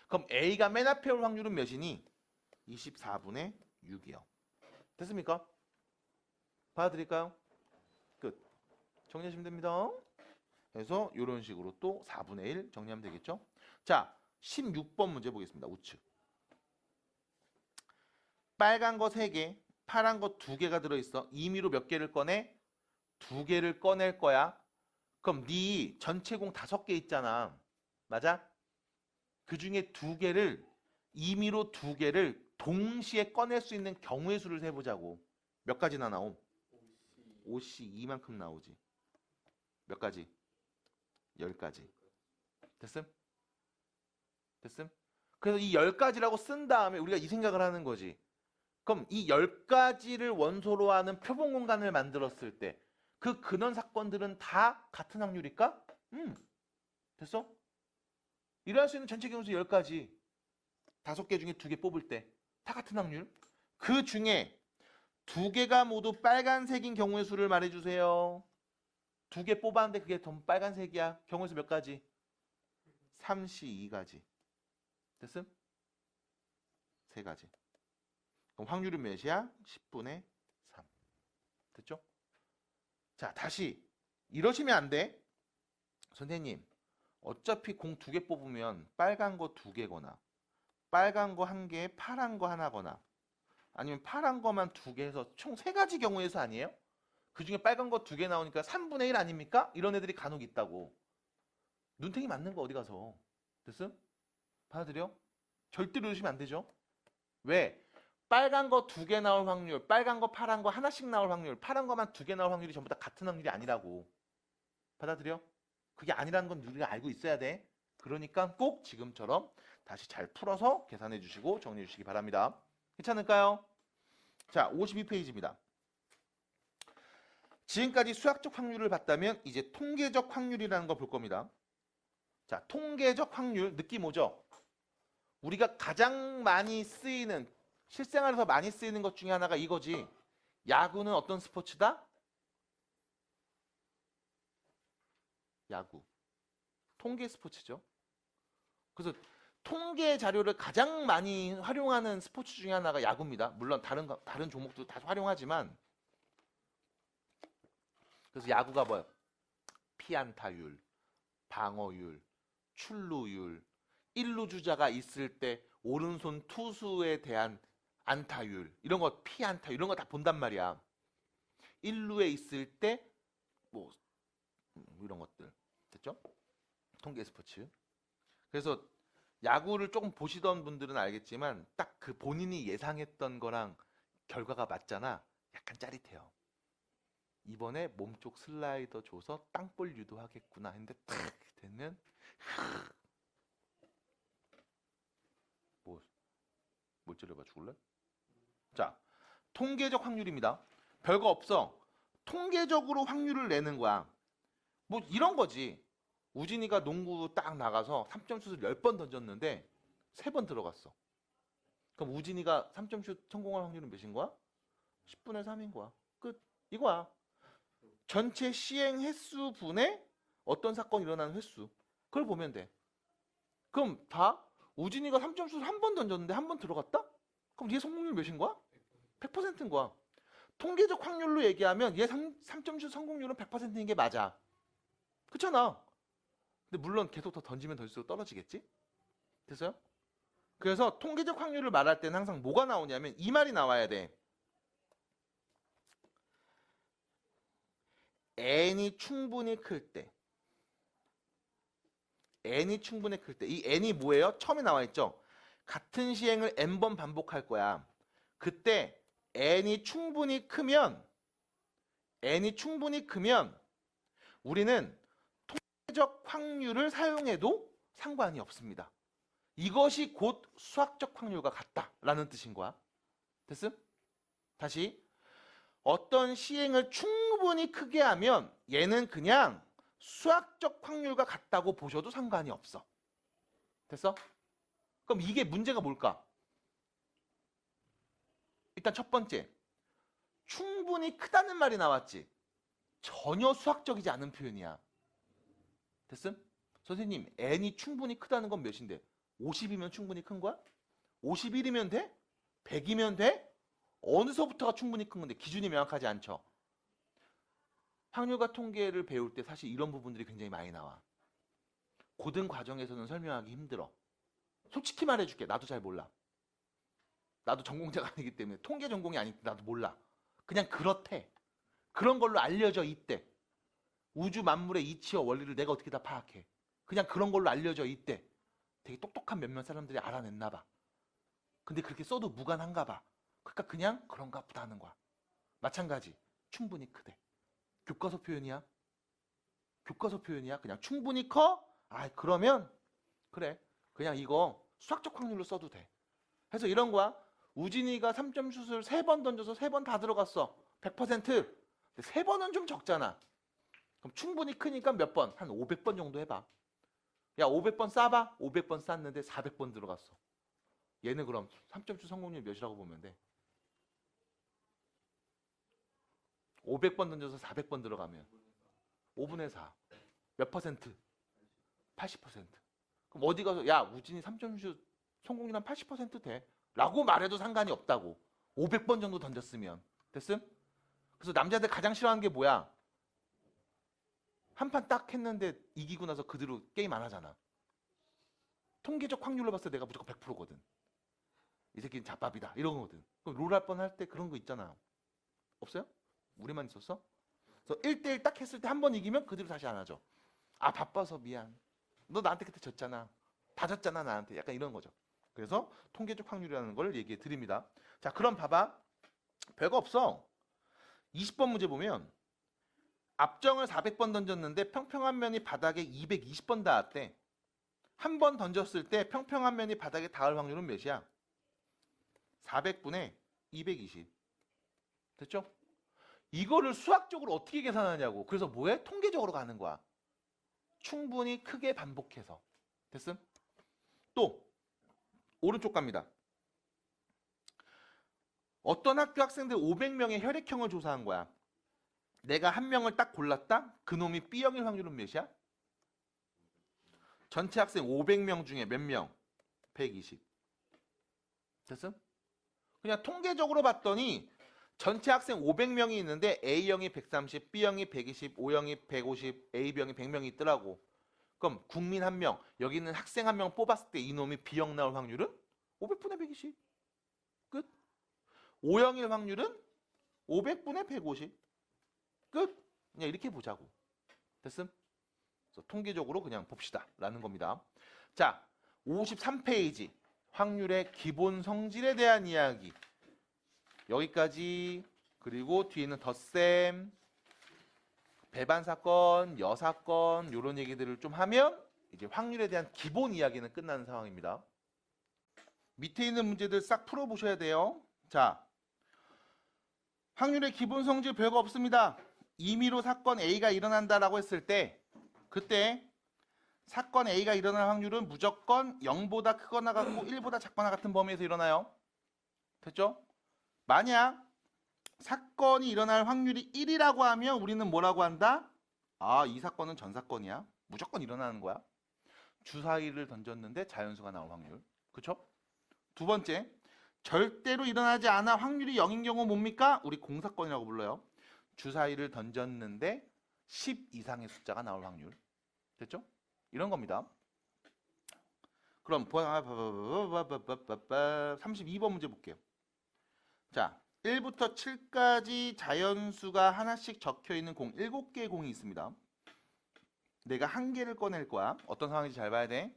그럼 A가 맨 앞에 올 확률은 몇이니? 24분의 6이요. 됐습니까? 받아드릴까요? 끝. 정리하시면 됩니다. 그래서 이런 식으로 또 4분의 1 정리하면 되겠죠? 자, 16번 문제 보겠습니다. 우측. 빨간 거 3개, 파란 거 2개가 들어있어. 임의로 몇 개를 꺼내? 2개를 꺼낼 거야. 그럼 네 전체 공 5개 있잖아. 맞아? 그 중에 2개를 임의로 2개를 동시에 꺼낼 수 있는 경우의 수를 세보자고. 몇 가지나 나옴? 5C 2만큼 나오지. 몇 가지? 10가지. 됐음? 됐음? 그래서 이 10가지라고 쓴 다음에 우리가 이 생각을 하는 거지. 그럼 이 10가지를 원소로 하는 표본 공간을 만들었을 때 그 근원 사건들은 다 같은 확률일까? 됐어? 일어날 수 있는 전체 경우수 10가지. 5개 중에 2개 뽑을 때 다 같은 확률. 그 중에 2개가 모두 빨간색인 경우의 수를 말해주세요. 2개 뽑았는데 그게 전부 빨간색이야. 경우의 수 몇 가지? 32가지. 됐음? 3가지. 그럼 확률은 몇이야? 10분의 3. 됐죠? 자, 다시 이러시면 안 돼. 선생님, 어차피 공 2개 뽑으면 빨간 거 2개거나 빨간 거 1개, 파란 거 하나거나 아니면 파란 거만 2개 해서 총 3가지 경우의 수 아니에요? 그 중에 빨간 거 2개 나오니까 3분의 1 아닙니까? 이런 애들이 간혹 있다고. 눈탱이 맞는 거 어디 가서. 됐음? 받아들여? 절대로 이러시면 안 되죠. 왜? 빨간 거 2개 나올 확률, 빨간 거 파란 거 하나씩 나올 확률, 파란 거만 2개 나올 확률이 전부 다 같은 확률이 아니라고. 받아들여? 그게 아니라는 건 우리가 알고 있어야 돼. 그러니까 꼭 지금처럼 다시 잘 풀어서 계산해 주시고 정리해 주시기 바랍니다. 괜찮을까요? 자, 52페이지입니다. 지금까지 수학적 확률을 봤다면 이제 통계적 확률이라는 거 볼 겁니다. 자, 통계적 확률 느낌 오죠? 우리가 가장 많이 쓰이는 실생활에서 많이 쓰이는 것 중에 하나가 이거지. 야구는 어떤 스포츠다? 야구. 통계 스포츠죠. 그래서 통계 자료를 가장 많이 활용하는 스포츠 중에 하나가 야구입니다. 물론 다른 종목도 다 활용하지만 그래서 야구가 뭐예요? 피안타율, 방어율, 출루율, 1루 주자가 있을 때 오른손 투수에 대한 안타율 이런 거 피안타 이런 거 다 본단 말이야. 1루에 있을 때 뭐 이런 것들 됐죠? 통계 스포츠. 그래서 야구를 조금 보시던 분들은 알겠지만 딱 그 본인이 예상했던 거랑 결과가 맞잖아. 약간 짜릿해요. 이번에 몸쪽 슬라이더 줘서 땅볼 유도하겠구나 했는데 탁 되면 뭘 찌려봐 죽을래? 자, 통계적 확률입니다. 별거 없어. 통계적으로 확률을 내는 거야. 뭐 이런 거지. 우진이가 농구 딱 나가서 3점 슛을 10번 던졌는데 3번 들어갔어. 그럼 우진이가 3점 슛 성공할 확률은 몇인 거야? 10분의 3인 거야. 끝. 이거야. 전체 시행 횟수 분의 어떤 사건이 일어나는 횟수. 그걸 보면 돼. 그럼 봐. 우진이가 3점 슛을 한 번 던졌는데 한 번 들어갔다? 그럼 얘 성공률 몇인 거야? 100%인 거야. 통계적 확률로 얘기하면 얘 3점 슛 성공률은 100%인 게 맞아. 그렇잖아. 근데 물론 계속 더 던지면 던질수록 떨어지겠지? 됐어요? 그래서 통계적 확률을 말할 때는 항상 뭐가 나오냐면 이 말이 나와야 돼. n이 충분히 클 때. n이 충분히 클 때. 이 n이 뭐예요? 처음에 나와 있죠? 같은 시행을 n번 반복할 거야. 그때 n이 충분히 크면 우리는 통계적 확률을 사용해도 상관이 없습니다. 이것이 곧 수학적 확률과 같다라는 뜻인 거야. 됐음? 다시 어떤 시행을 충분히 크게 하면 얘는 그냥 수학적 확률과 같다고 보셔도 상관이 없어. 됐어? 그럼 이게 문제가 뭘까? 일단 첫 번째, 충분히 크다는 말이 나왔지. 전혀 수학적이지 않은 표현이야. 됐음? 선생님, n이 충분히 크다는 건 몇인데? 50이면 충분히 큰 거야? 51이면 돼? 100이면 돼? 어느서부터가 충분히 큰 건데 기준이 명확하지 않죠. 확률과 통계를 배울 때 사실 이런 부분들이 굉장히 많이 나와. 고등 과정에서는 설명하기 힘들어. 솔직히 말해줄게. 나도 잘 몰라. 나도 전공자가 아니기 때문에 통계 전공이 아니기 때문에 나도 몰라. 그냥 그렇대. 그런 걸로 알려져 있대. 우주 만물의 이치와 원리를 내가 어떻게 다 파악해. 그냥 그런 걸로 알려져 있대. 되게 똑똑한 몇몇 사람들이 알아냈나 봐. 근데 그렇게 써도 무관한가 봐. 그러니까 그냥 그런가 보다 하는 거야. 마찬가지. 충분히 크대. 교과서 표현이야. 교과서 표현이야. 그냥 충분히 커? 아, 그러면 그래. 그냥 이거 수학적 확률로 써도 돼. 그래서 이런 거야. 우진이가 3점 슛을 3번 던져서 3번 다 들어갔어. 100%. 근데 3번은 좀 적잖아. 그럼 충분히 크니까 몇 번? 한 500번 정도 해봐. 야, 500번 쏴봐. 500번 쐈는데 400번 들어갔어. 얘는 그럼 3점 슛 성공률 몇이라고 보면 돼? 500번 던져서 400번 들어가면 5분의 4. 몇 퍼센트? 80%. 그럼 어디 가서 야, 우진이 3점 슛 성공률 한 80% 돼. 라고 말해도 상관이 없다고. 500번 정도 던졌으면. 됐음? 그래서 남자들 가장 싫어하는 게 뭐야? 한 판 딱 했는데 이기고 나서 그대로 게임 안 하잖아. 통계적 확률로 봤을 때 내가 무조건 100%거든. 이 새끼는 잡밥이다. 이런 거거든. 그럼 롤 할 뻔 할 때 그런 거 있잖아. 없어요? 우리만 있었어? 그래서 1대1 딱 했을 때 한 번 이기면 그대로 다시 안 하죠. 아, 바빠서 미안. 너 나한테 그때 졌잖아. 다 졌잖아, 나한테. 약간 이런 거죠. 그래서 통계적 확률이라는 걸 얘기해 드립니다. 자, 그럼 봐봐. 별거 없어. 20번 문제 보면 앞정을 400번 던졌는데 평평한 면이 바닥에 220번 닿았대. 한 번 던졌을 때 평평한 면이 바닥에 닿을 확률은 몇이야? 400분의 220. 됐죠? 이거를 수학적으로 어떻게 계산하냐고. 그래서 뭐해? 통계적으로 가는 거야. 충분히 크게 반복해서. 됐음? 또 오른쪽 갑니다. 어떤 학교 학생들 500명의 혈액형을 조사한 거야. 내가 한 명을 딱 골랐다? 그놈이 B형일 확률은 몇이야? 전체 학생 500명 중에 몇 명? 120. 됐음? 그냥 통계적으로 봤더니 전체 학생 500명이 있는데 A형이 130, B형이 120, O형이 150, AB형이 100명이 있더라고. 그럼 국민 한 명, 여기 있는 학생 한 명 뽑았을 때 이놈이 B형 나올 확률은 500분의 120. 끝. O형일 확률은 500분의 150. 끝. 그냥 이렇게 보자고. 됐음? 그래서 통계적으로 그냥 봅시다 라는 겁니다. 자, 53페이지 확률의 기본 성질에 대한 이야기. 여기까지. 그리고 뒤에는 덧셈, 배반 사건, 여사건 이런 얘기들을 좀 하면 이제 확률에 대한 기본 이야기는 끝나는 상황입니다. 밑에 있는 문제들 싹 풀어보셔야 돼요. 자, 확률의 기본 성질 별거 없습니다. 임의로 사건 A가 일어난다라고 했을 때 그때 사건 A가 일어날 확률은 무조건 0보다 크거나 같고 1보다 작거나 같은 범위에서 일어나요. 됐죠? 만약 사건이 일어날 확률이 1이라고 하면 우리는 뭐라고 한다? 아, 이 사건은 전 사건이야. 무조건 일어나는 거야. 주사위를 던졌는데 자연수가 나올 확률. 그쵸? 두 번째, 절대로 일어나지 않아 확률이 0인 경우 뭡니까? 우리 공사건이라고 불러요. 주사위를 던졌는데 10 이상의 숫자가 나올 확률. 됐죠? 이런 겁니다. 그럼 32번 문제 볼게요. 자, 1부터 7까지 자연수가 하나씩 적혀있는 공 7개의 공이 있습니다. 내가 한 개를 꺼낼 거야. 어떤 상황인지 잘 봐야 돼.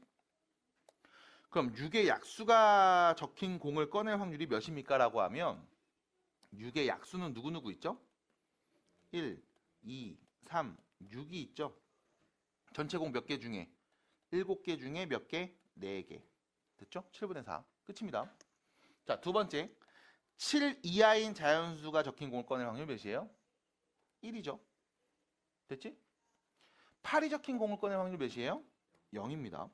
그럼 6의 약수가 적힌 공을 꺼낼 확률이 몇입니까? 라고 하면 6의 약수는 누구누구 있죠? 1, 2, 3, 6이 있죠? 전체 공 몇 개 중에? 7개 중에 몇 개? 4개. 됐죠? 7분의 4. 끝입니다. 자, 두 번째. 7 이하인 자연수가 적힌 공을 꺼낼 확률 몇이에요? 1이죠. 됐지? 8이 적힌 공을 꺼낼 확률 몇이에요? 0입니다.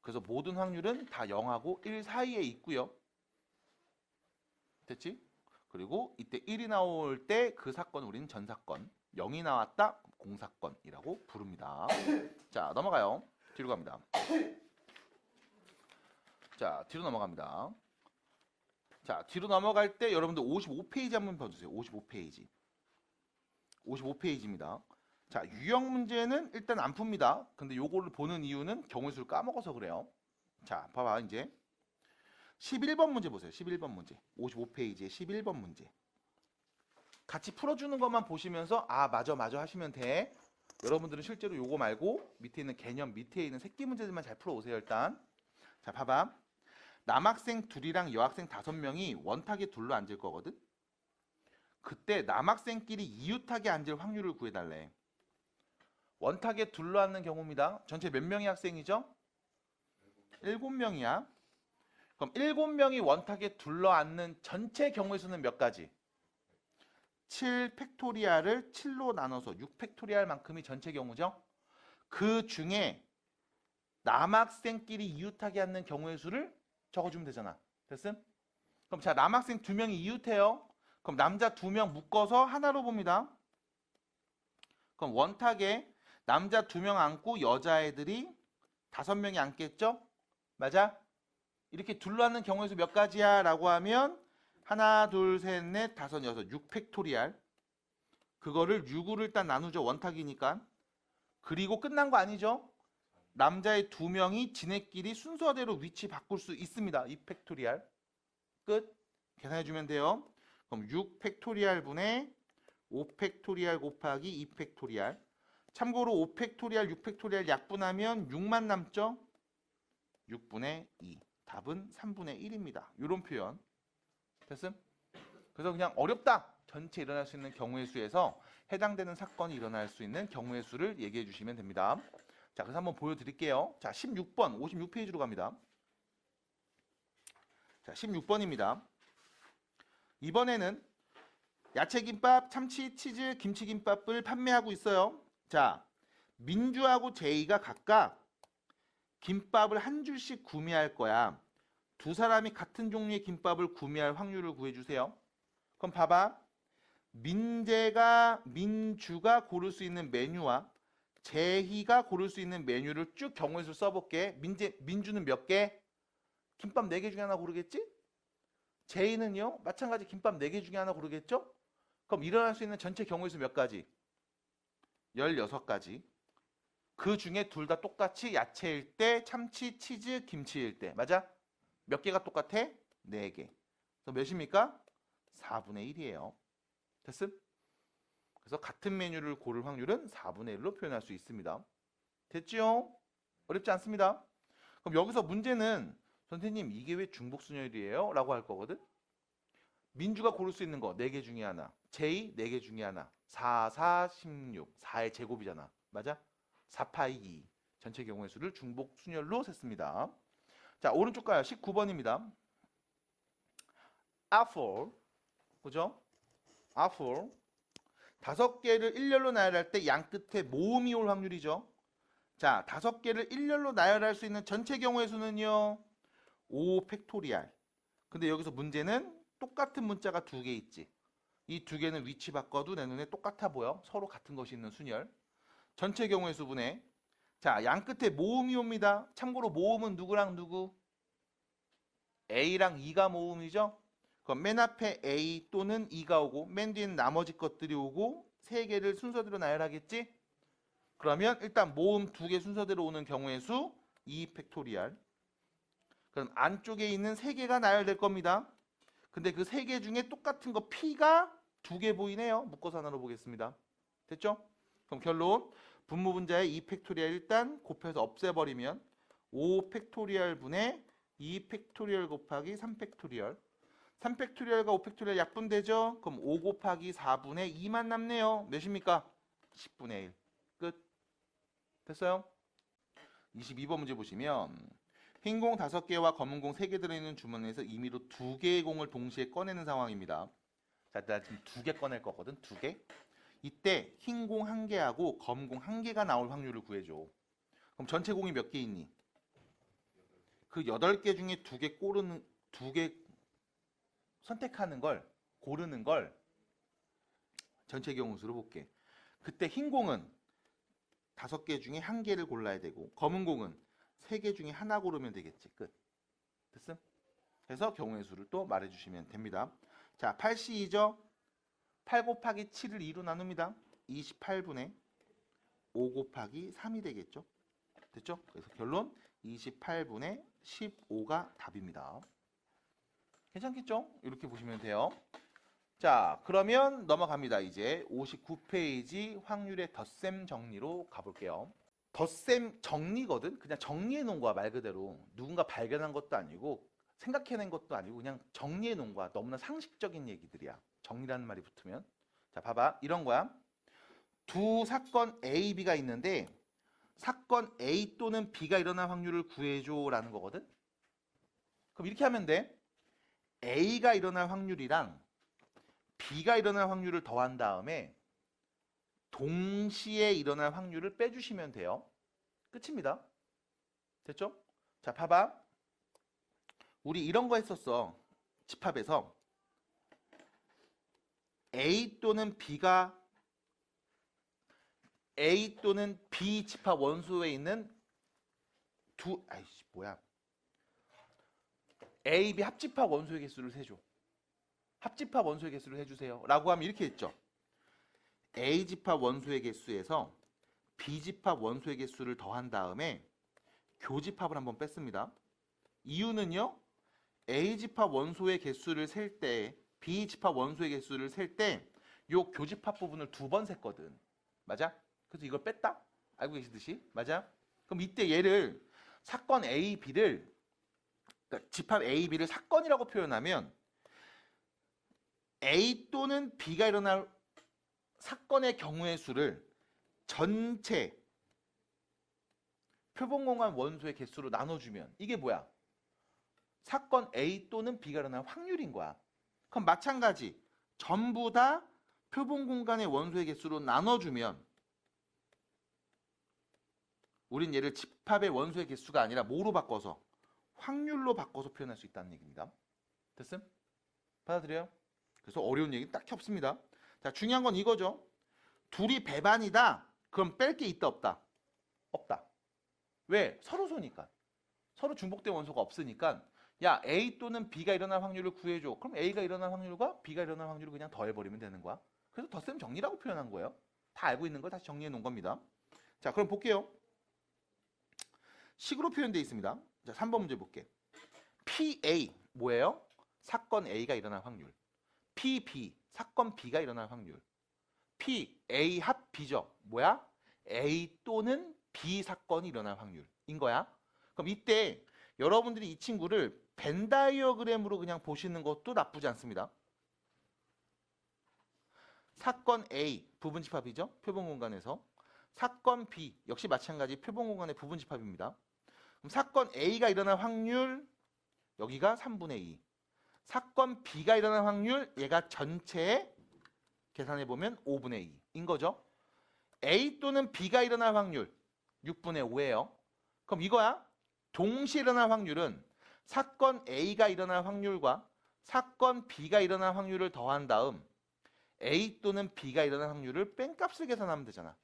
그래서 모든 확률은 다 0하고 1 사이에 있고요. 됐지? 그리고 이때 1이 나올 때 그 사건은 우리는 전사건, 0이 나왔다 공사건이라고 부릅니다. 자, 넘어가요. 뒤로 갑니다. 자, 뒤로 넘어갑니다. 자, 뒤로 넘어갈 때 여러분들 55페이지 한번 봐주세요. 55페이지. 55페이지입니다. 자, 유형 문제는 일단 안 풉니다. 근데 요거를 보는 이유는 경우의 수를 까먹어서 그래요. 자, 봐봐 이제 11번 문제 보세요. 11번 문제. 55페이지에 11번 문제. 같이 풀어주는 것만 보시면서 아, 맞아 하시면 돼. 여러분들은 실제로 요거 말고 밑에 있는 개념 밑에 있는 새끼 문제들만 잘 풀어오세요 일단. 자, 봐봐. 남학생 둘이랑 여학생 5명이 원탁에 둘러 앉을 거거든. 그때 남학생끼리 이웃하게 앉을 확률을 구해달래. 원탁에 둘러앉는 경우입니다. 전체 몇 명의 학생이죠? 7명이야. 그럼 7명이 원탁에 둘러앉는 전체 경우의 수는 몇 가지? 7 팩토리얼을 7로 나눠서 6 팩토리얼만큼이 전체 경우죠. 그 중에 남학생끼리 이웃하게 앉는 경우의 수를 적어주면 되잖아. 됐음? 그럼 자, 남학생 2명이 이웃해요. 그럼 남자 2명 묶어서 하나로 봅니다. 그럼 원탁에 남자 2명 앉고 여자애들이 5명이 앉겠죠? 맞아? 이렇게 둘러앉는 경우의 수 몇 가지야? 라고 하면 하나, 둘, 셋, 넷, 다섯, 여섯, 6 팩토리얼. 그거를 6으로 일단 나누죠. 원탁이니까. 그리고 끝난 거 아니죠? 남자의 2명이 지네끼리 순서대로 위치 바꿀 수 있습니다. 2 팩토리얼. 끝. 계산해주면 돼요. 그럼 6 팩토리얼 분의 5 팩토리얼 곱하기 2 팩토리얼. 참고로 5 팩토리얼, 6 팩토리얼 약분하면 6만 남죠? 6분의 2. 답은 3분의 1입니다. 이런 표현. 됐음? 그래서 그냥 어렵다. 전체 일어날 수 있는 경우의 수에서 해당되는 사건이 일어날 수 있는 경우의 수를 얘기해 주시면 됩니다. 자, 그래서 한번 보여드릴게요. 자, 16번, 56페이지로 갑니다. 자, 16번입니다. 이번에는 야채김밥, 참치, 치즈, 김치김밥을 판매하고 있어요. 자, 민주하고 제이가 각각 김밥을 한 줄씩 구매할 거야. 두 사람이 같은 종류의 김밥을 구매할 확률을 구해주세요. 그럼 봐봐. 민주가 고를 수 있는 메뉴와 제희가 고를 수 있는 메뉴를 쭉 경우의 수 써볼게. 민주는 몇 개? 김밥 4개 중에 하나 고르겠지? 제희는요? 마찬가지 김밥 4개 중에 하나 고르겠죠? 그럼 일어날 수 있는 전체 경우의 수 몇 가지? 16가지. 그 중에 둘 다 똑같이 야채일 때, 참치, 치즈, 김치일 때. 맞아? 몇 개가 똑같아? 4개. 그래서 몇입니까? 4분의 1이에요. 됐음? 그래서 같은 메뉴를 고를 확률은 4분의 1로 표현할 수 있습니다. 됐죠? 어렵지 않습니다. 그럼 여기서 문제는 선생님 이게 왜 중복순열이에요? 라고 할 거거든. 민주가 고를 수 있는 거 4개 중에 하나. 제이 4개 중에 하나. 4, 4, 16. 4의 제곱이잖아. 맞아? 4파이 2. 전체 경우의 수를 중복순열로 셌습니다. 자, 오른쪽 가요. 19번입니다. apple. 그죠? apple. 5개를 일렬로 나열할 때 양 끝에 모음이 올 확률이죠. 자, 5개를 일렬로 나열할 수 있는 전체 경우의 수는요. 5 팩토리얼. 근데 여기서 문제는 똑같은 문자가 2개 있지. 이 2개는 위치 바꿔도 내 눈에 똑같아 보여. 서로 같은 것이 있는 순열. 전체 경우의 수분에 자, 양 끝에 모음이 옵니다. 참고로 모음은 누구랑 누구? A랑 E가 모음이죠. 그럼 맨 앞에 A 또는 E가 오고 맨 뒤에는 나머지 것들이 오고 3개를 순서대로 나열하겠지? 그러면 일단 모음 2개 순서대로 오는 경우의 수 2 팩토리얼. 그럼 안쪽에 있는 3개가 나열될 겁니다. 근데 그 3개 중에 똑같은 거 P가 2개 보이네요. 묶어서 하나로 보겠습니다. 됐죠? 그럼 결론 분모 분자의 2 팩토리얼 일단 곱해서 없애버리면 5 팩토리얼 분의 2 팩토리얼 곱하기 3 팩토리얼. 3 팩토리얼과 5 팩토리얼 약분되죠? 그럼 5 곱하기 4분의 2만 남네요. 몇입니까? 10분의 1. 끝. 됐어요? 22번 문제 보시면 흰 공 5개와 검은 공 3개 들어있는 주머니에서 임의로 2개의 공을 동시에 꺼내는 상황입니다. 자, 나 지금 2개 꺼낼 거거든. 2개. 이때 흰 공 1개하고 검은 공 1개가 나올 확률을 구해줘. 그럼 전체 공이 몇 개 있니? 그 8개 중에 2개 선택하는 걸, 고르는 걸 전체 경우 수로 볼게. 그때 흰 공은 5개 중에 1개를 골라야 되고 검은 공은 3개 중에 하나 고르면 되겠지. 끝. 됐음? 그래서 경우의 수를 또 말해주시면 됩니다. 자, 8C2죠? 8 곱하기 7을 2로 나눕니다. 28분의 5 곱하기 3이 되겠죠? 됐죠? 그래서 결론 28분의 15가 답입니다. 괜찮겠죠? 이렇게 보시면 돼요. 자, 그러면 넘어갑니다. 이제 59페이지 확률의 덧셈 정리로 가볼게요. 덧셈 정리거든? 그냥 정리해 놓은 거야, 말 그대로. 누군가 발견한 것도 아니고 생각해낸 것도 아니고 그냥 정리해 놓은 거야. 너무나 상식적인 얘기들이야. 정리라는 말이 붙으면. 자, 봐봐. 이런 거야. 두 사건 A, B가 있는데 사건 A 또는 B가 일어날 확률을 구해줘라는 거거든. 그럼 이렇게 하면 돼. A가 일어날 확률이랑 B가 일어날 확률을 더한 다음에 동시에 일어날 확률을 빼주시면 돼요. 끝입니다. 됐죠? 자, 봐봐. 우리 이런 거 했었어. 집합에서 A 또는 B 집합 원소에 있는 A, B 합집합 원소의 개수를 세줘. 합집합 원소의 개수를 해주세요. 라고 하면 이렇게 했죠. A 집합 원소의 개수에서 B 집합 원소의 개수를 더한 다음에 교집합을 한번 뺐습니다. 이유는요. A 집합 원소의 개수를 셀 때, B 집합 원소의 개수를 셀 때 요 교집합 부분을 두 번 셌거든. 맞아? 그래서 이걸 뺐다? 알고 계시듯이? 맞아? 그럼 이때 얘를 사건 A, B를 그러니까 집합 A, B를 사건이라고 표현하면 A 또는 B가 일어날 사건의 경우의 수를 전체 표본공간 원소의 개수로 나눠주면 이게 뭐야? 사건 A 또는 B가 일어날 확률인 거야. 그럼 마찬가지 전부 다 표본공간의 원소의 개수로 나눠주면 우린 얘를 집합의 원소의 개수가 아니라 뭐로 바꿔서? 확률로 바꿔서 표현할 수 있다는 얘기입니다. 됐음? 받아들여요? 그래서 어려운 얘기는 딱히 없습니다. 자, 중요한 건 이거죠. 둘이 배반이다. 그럼 뺄 게 있다 없다? 없다. 왜? 서로 소니까. 서로 중복된 원소가 없으니까 야 A 또는 B가 일어날 확률을 구해줘. 그럼 A가 일어날 확률과 B가 일어날 확률을 그냥 더해버리면 되는 거야. 그래서 덧셈 정리라고 표현한 거예요. 다 알고 있는 걸 다시 정리해 놓은 겁니다. 자, 그럼 볼게요. 식으로 표현되어 있습니다. 자, 3번 문제 볼게. PA 뭐예요? 사건 A가 일어날 확률. PB 사건 B가 일어날 확률. PA 합 B죠. 뭐야? A 또는 B 사건이 일어날 확률인 거야. 그럼 이때 여러분들이 이 친구를 벤 다이어그램으로 그냥 보시는 것도 나쁘지 않습니다. 사건 A 부분 집합이죠. 표본 공간에서. 사건 B 역시 마찬가지 표본 공간의 부분 집합입니다. 그럼 사건 A가 일어날 확률 여기가 3분의 2. 사건 B가 일어날 확률 얘가 전체에 계산해 보면 5분의 2인 거죠. A 또는 B가 일어날 확률 6분의 5예요. 그럼 이거야. 동시에 일어날 확률은 사건 A가 일어날 확률과 사건 B가 일어날 확률을 더한 다음 A 또는 B가 일어날 확률을 뺀 값을 계산하면 되잖아.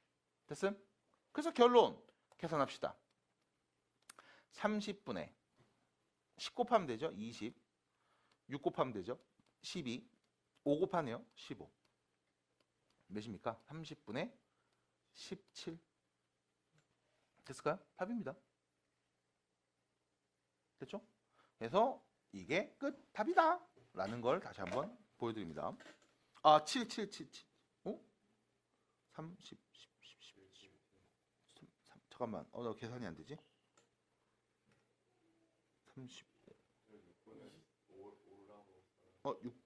됐음? 그래서 결론 계산합시다. 30분의 10 곱하면 되죠. 20. 6 곱하면 되죠. 12. 5 곱하네요. 15. 몇입니까? 30분의 17. 됐을까요? 답입니다. 됐죠? 그래서 이게 끝 답이다 라는 걸 다시 한번 보여드립니다. 아, 7. 어? 30, 3, 잠깐만. 나 계산이 안 되지? 30.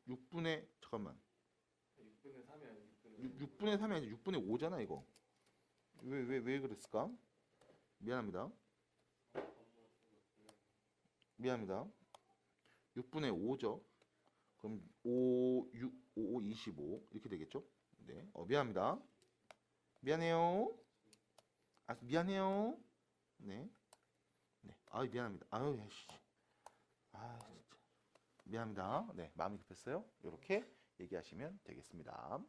6분의 잠깐만. 6분의 3이 아니고 6분의 3이 아니라 6분의 5잖아, 이거. 왜 그랬을까? 미안합니다. 6분의 5죠. 그럼 5, 6, 5, 25 이렇게 되겠죠? 네. 미안합니다. 미안해요. 아, 미안해요. 네. 네. 아, 미안합니다. 아유, 씨. 아, 진짜. 미안합니다. 네, 마음이 급했어요. 이렇게 얘기하시면 되겠습니다.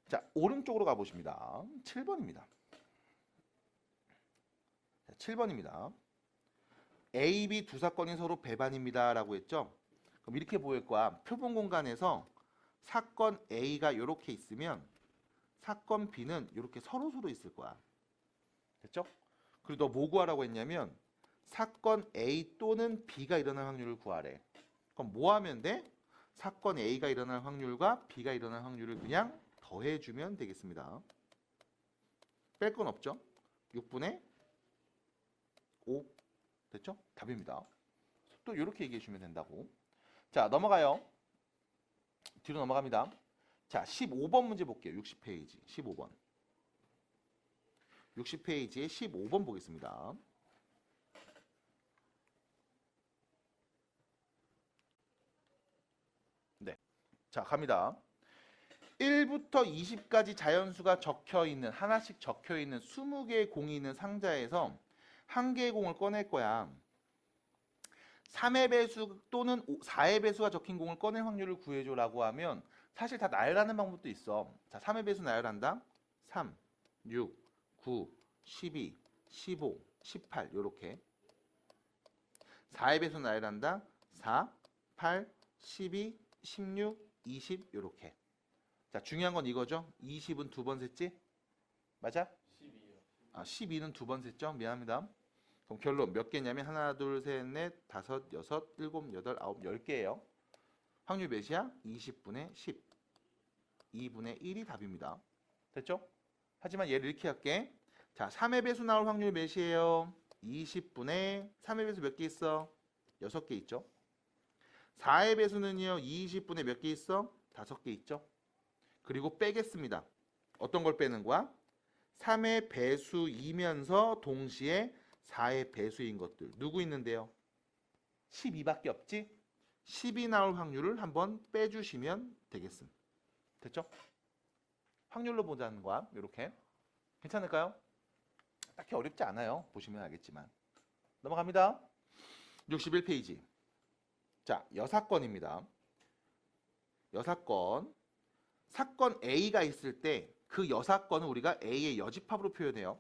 자, 오른쪽으로 가보십니다. 7번입니다. 자, 7번입니다. A, B 두 사건이 서로 배반입니다. 라고 했죠? 그럼 이렇게 보일 거야. 표본 공간에서 사건 A가 이렇게 있으면 사건 B는 이렇게 서로 있을 거야. 됐죠? 그리고 너 뭐 구하라고 했냐면 사건 A 또는 B가 일어날 확률을 구하래. 그럼 뭐 하면 돼? 사건 A가 일어날 확률과 B가 일어날 확률을 그냥 더해주면 되겠습니다. 뺄 건 없죠? 6분의 5 됐죠? 답입니다. 또 이렇게 얘기해 주면 된다고. 자, 넘어가요. 뒤로 넘어갑니다. 자, 15번 문제 볼게요. 60페이지 15번. 60페이지에 15번 보겠습니다. 네. 자, 갑니다. 1부터 20까지 자연수가 적혀있는, 하나씩 적혀있는 20개의 공이 있는 상자에서 한 개의 공을 꺼낼 거야. 3의 배수 또는 4의 배수가 적힌 공을 꺼낼 확률을 구해줘라고 하면 사실 다 나열하는 방법도 있어. 자, 3의 배수 나열한다. 3, 6, 9, 12, 15, 18 요렇게. 4의 배수 나열한다. 4, 8, 12, 16, 20 요렇게. 자, 중요한 건 이거죠. 20은 두 번 셌지? 맞아? 12요. 아, 12는 두 번 셌죠? 미안합니다. 그럼 결론 몇 개냐면 하나, 둘, 셋, 넷, 다섯, 여섯, 일곱, 여덟, 아홉, 10개예요. 확률 몇이야? 20분의 10. 2분의 1이 답입니다. 됐죠? 하지만 얘를 이렇게 할게. 자, 3의 배수 나올 확률 몇이에요? 20분의 3의 배수 몇 개 있어? 6개 있죠? 4의 배수는요. 20분의 몇 개 있어? 5개 있죠? 그리고 빼겠습니다. 어떤 걸 빼는 거야? 3의 배수이면서 동시에 4의 배수인 것들. 누구 있는데요? 12밖에 없지? 10이 나올 확률을 한번 빼주시면 되겠습니다. 됐죠? 확률로 보자는 거야. 이렇게. 괜찮을까요? 딱히 어렵지 않아요. 보시면 알겠지만. 넘어갑니다. 61페이지. 자, 여사건입니다. 여사건. 사건 A가 있을 때 그 여사건을 우리가 A의 여집합으로 표현해요.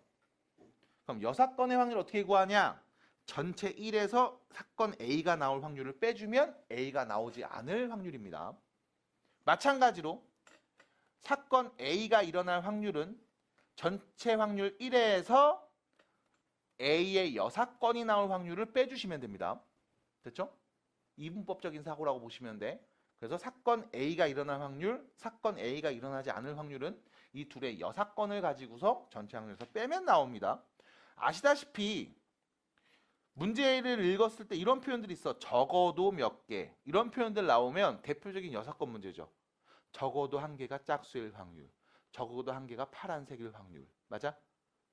그럼 여사건의 확률을 어떻게 구하냐? 전체 1에서 사건 A가 나올 확률을 빼주면 A가 나오지 않을 확률입니다. 마찬가지로 사건 A가 일어날 확률은 전체 확률 1에서 A의 여사건이 나올 확률을 빼주시면 됩니다. 됐죠? 이분법적인 사고라고 보시면 돼. 그래서 사건 A가 일어날 확률, 사건 A가 일어나지 않을 확률은 이 둘의 여사건을 가지고서 전체 확률에서 빼면 나옵니다. 아시다시피 문제를 읽었을 때 이런 표현들이 있어. 적어도 몇 개. 이런 표현들 나오면 대표적인 여사건 문제죠. 적어도 한 개가 짝수일 확률. 적어도 한 개가 파란색일 확률. 맞아?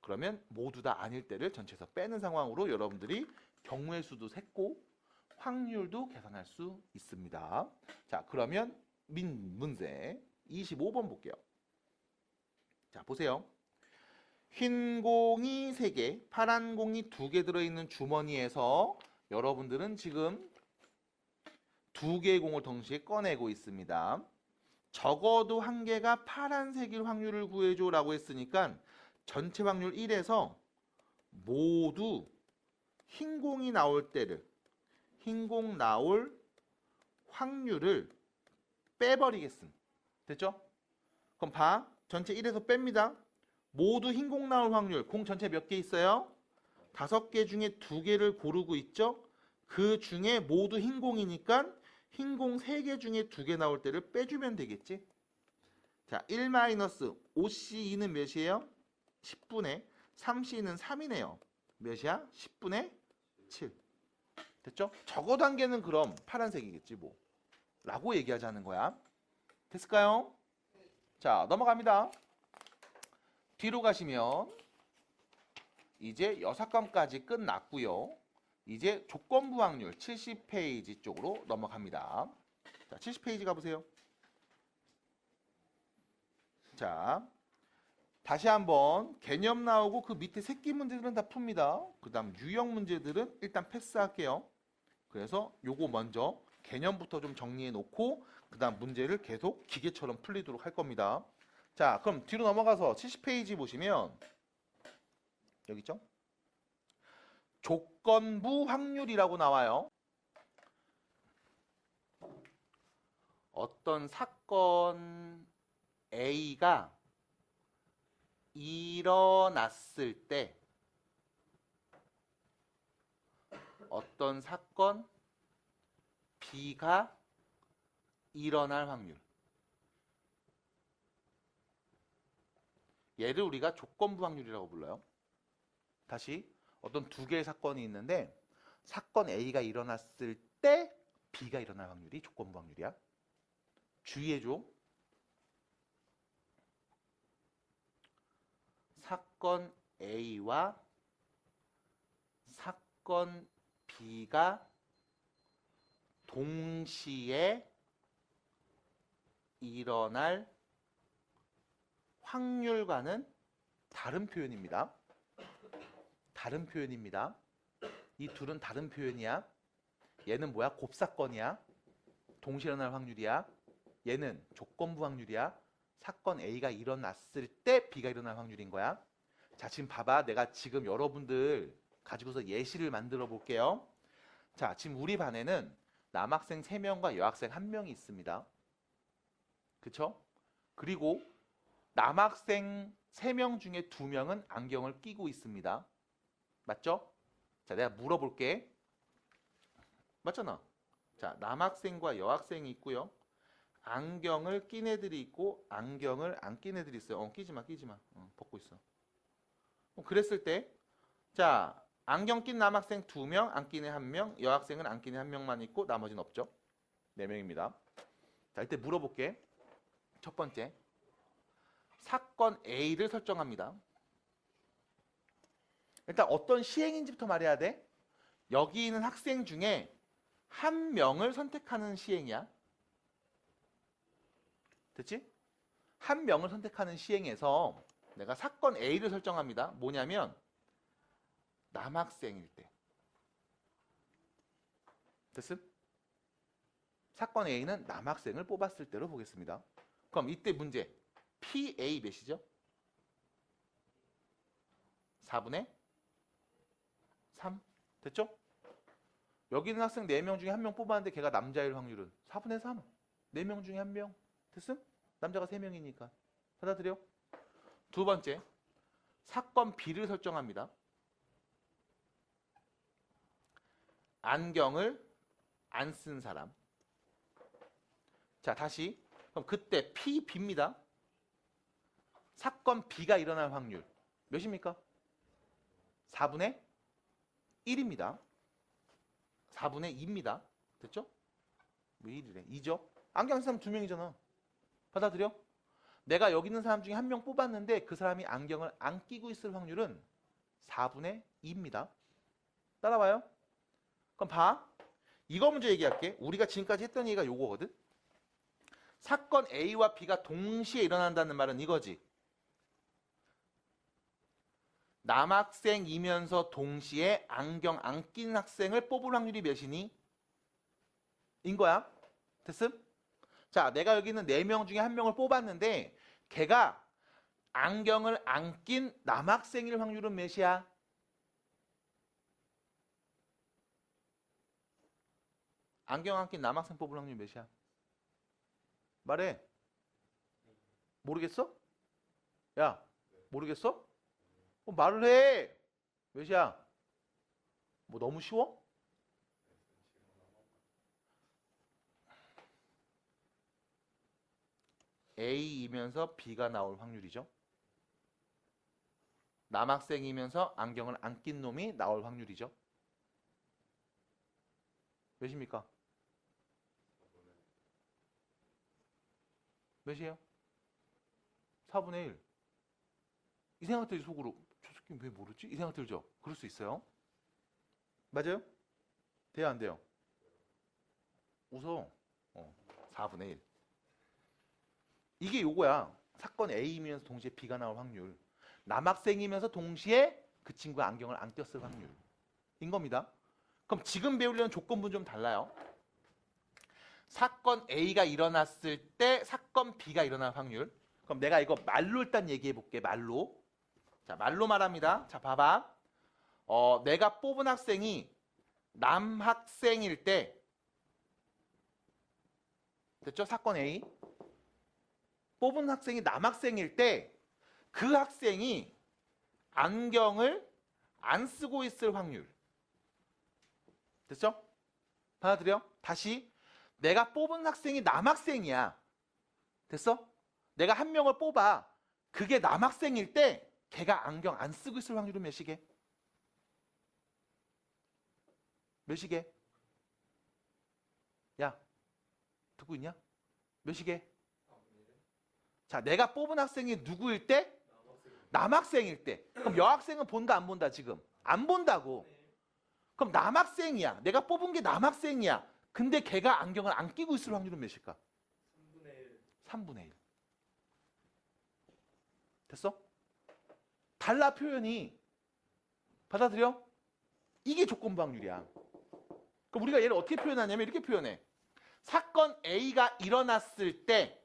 그러면 모두 다 아닐 때를 전체에서 빼는 상황으로 여러분들이 경우의 수도 셌고 확률도 계산할 수 있습니다. 자, 그러면 문제 25번 볼게요. 자, 보세요. 흰 공이 3개, 파란 공이 2개 들어있는 주머니에서 여러분들은 지금 2개의 공을 동시에 꺼내고 있습니다. 적어도 한 개가 파란색일 확률을 구해줘 라고 했으니까 전체 확률 1에서 모두 흰 공이 나올 때를, 흰 공 나올 확률을 빼버리겠음. 됐죠? 그럼 봐. 전체 1에서 뺍니다. 모두 흰 공 나올 확률. 공 전체 몇 개 있어요? 5개 중에 2개를 고르고 있죠? 그 중에 모두 흰 공이니까 흰 공 3개 중에 2개 나올 때를 빼주면 되겠지? 자, 1-5C2는 몇이에요? 10분의 3C는 3이네요. 몇이야? 10분의 7. 됐죠? 적어도 한 개는 그럼 파란색이겠지 뭐. 라고 얘기하자는 거야. 됐을까요? 자, 넘어갑니다. 뒤로 가시면 이제 여사건까지 끝났고요. 이제 조건부 확률 70페이지 쪽으로 넘어갑니다. 자, 70페이지 가보세요. 자, 다시 한번 개념 나오고 그 밑에 새끼 문제들은 다 풉니다. 그 다음 유형 문제들은 일단 패스할게요. 그래서 요거 먼저 개념부터 좀 정리해 놓고 그 다음 문제를 계속 기계처럼 풀리도록 할 겁니다. 자, 그럼 뒤로 넘어가서 70페이지 보시면 여기 있죠? 조건부 확률이라고 나와요. 어떤 사건 A가 일어났을 때 어떤 사건 B가 일어날 확률. 얘를 우리가 조건부 확률이라고 불러요. 다시 어떤 2개의 사건이 있는데 사건 A가 일어났을 때 B가 일어날 확률이 조건부 확률이야. 주의해줘. 사건 A와 사건 B가 동시에 일어날 확률과는 다른 표현입니다. 다른 표현입니다. 이 둘은 다른 표현이야. 얘는 뭐야? 곱사건이야. 동시에 일어날 확률이야. 얘는 조건부 확률이야. 사건 A가 일어났을 때 B가 일어날 확률인 거야. 자, 지금 봐봐. 내가 지금 여러분들 가지고서 예시를 만들어 볼게요. 자, 지금 우리 반에는 남학생 3명과 여학생 1명이 있습니다. 그쵸? 그리고 남학생 3명 중에 2명은 안경을 끼고 있습니다. 맞죠? 자, 내가 물어볼게. 맞잖아. 자, 남학생과 여학생이 있고요. 안경을 낀 애들이 있고 안경을 안 낀 애들이 있어요. 끼지 마. 벗고 있어. 그랬을 때, 자, 안경 낀 남학생 2명, 안 낀 애 1명, 여학생은 안 낀 애 1명만 있고 나머지는 없죠. 4명입니다. 자, 이때 물어볼게. 첫 번째, 사건 A를 설정합니다. 일단 어떤 시행인지부터 말해야 돼. 여기 있는 학생 중에 1명을 선택하는 시행이야. 됐지? 1명을 선택하는 시행에서 내가 사건 A를 설정합니다. 뭐냐면 남학생일 때. 됐음? 사건 A는 남학생을 뽑았을 때로 보겠습니다. 그럼 이때 문제. PA 몇이죠? 4분의 3. 됐죠? 여기 있는 학생 4명 중에 1명 뽑았는데 걔가 남자일 확률은 4분의 3. 4명 중에 1명. 됐음? 남자가 3명이니까. 받아들여? 두 번째. 사건 B를 설정합니다. 안경을 안 쓴 사람. 자, 다시. 그럼 그때 P, B입니다. 사건 B가 일어날 확률 몇입니까? 4분의 1입니다. 4분의 2입니다. 됐죠? 왜 1이래? 2죠? 안경 쓴 사람 2명이잖아. 받아들여? 내가 여기 있는 사람 중에 1명 뽑았는데 그 사람이 안경을 안 끼고 있을 확률은 4분의 2입니다. 따라와요? 그럼 봐. 이거 먼저 얘기할게. 우리가 지금까지 했던 얘기가 요거거든. 사건 A와 B가 동시에 일어난다는 말은 이거지. 남학생이면서 동시에 안경 안 낀 학생을 뽑을 확률이 몇이니? 인 거야. 됐음? 자, 내가 여기 있는 4명 중에 1명을 뽑았는데 걔가 안경을 안 낀 남학생일 확률은 몇이야? 안경 안 낀 남학생 뽑을 확률 몇이야? 말해. 모르겠어? 야, 모르겠어? 말을 해. 몇이야? 뭐 너무 쉬워? A이면서 B가 나올 확률이죠. 남학생이면서 안경을 안 낀 놈이 나올 확률이죠. 몇입니까? 몇이에요? 4분의 1. 이 생각 들지 속으로. 저 새끼 왜 모르지? 이 생각 들죠? 그럴 수 있어요. 맞아요? 돼요 안 돼요? 웃어. 4분의 1. 이게 요거야. 사건 A이면서 동시에 B가 나올 확률. 남학생이면서 동시에 그 친구가 안경을 안 꼈을 확률인 겁니다. 그럼 지금 배우려는 조건부는 좀 달라요. 사건 A가 일어났을 때 사건 B가 일어날 확률. 그럼 내가 이거 말로 일단 얘기해 볼게. 말로. 자, 말로 말합니다. 자, 봐봐. 내가 뽑은 학생이 남학생일 때, 됐죠? 사건 A. 뽑은 학생이 남학생일 때 그 학생이 안경을 안 쓰고 있을 확률. 됐죠? 받아들여? 다시. 내가 뽑은 학생이 남학생이야. 됐어? 내가 1명을 뽑아. 그게 남학생일 때 걔가 안경 안 쓰고 있을 확률은 몇이게? 몇이게? 야, 듣고 있냐? 몇이게? 자, 내가 뽑은 학생이 누구일 때? 남학생일 때. 그럼 여학생은 본다 안 본다 지금? 안 본다고. 그럼 남학생이야. 내가 뽑은 게 남학생이야. 근데 걔가 안경을 안 끼고 있을 확률은 몇일까? 3분의 1. 3분의 1. 됐어? 달라 표현이. 받아들여? 이게 조건부 확률이야. 그럼 우리가 얘를 어떻게 표현하냐면 이렇게 표현해. 사건 A가 일어났을 때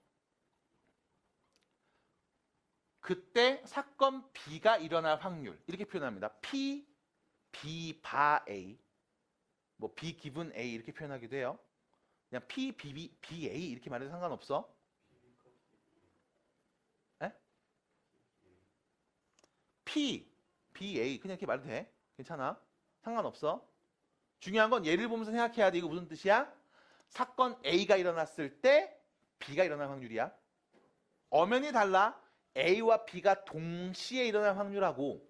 그때 사건 B가 일어날 확률 이렇게 표현합니다. P, B 바 A, 뭐 B 기분 A 이렇게 표현하기도 해요. 그냥 P, B A 이렇게 말해도 상관없어. 에? P, B A 그냥 이렇게 말해도 돼. 괜찮아. 상관없어. 중요한 건 예를 보면서 생각해야 돼. 이거 무슨 뜻이야? 사건 A가 일어났을 때 B가 일어날 확률이야. 엄연히 달라. A와 B가 동시에 일어날 확률하고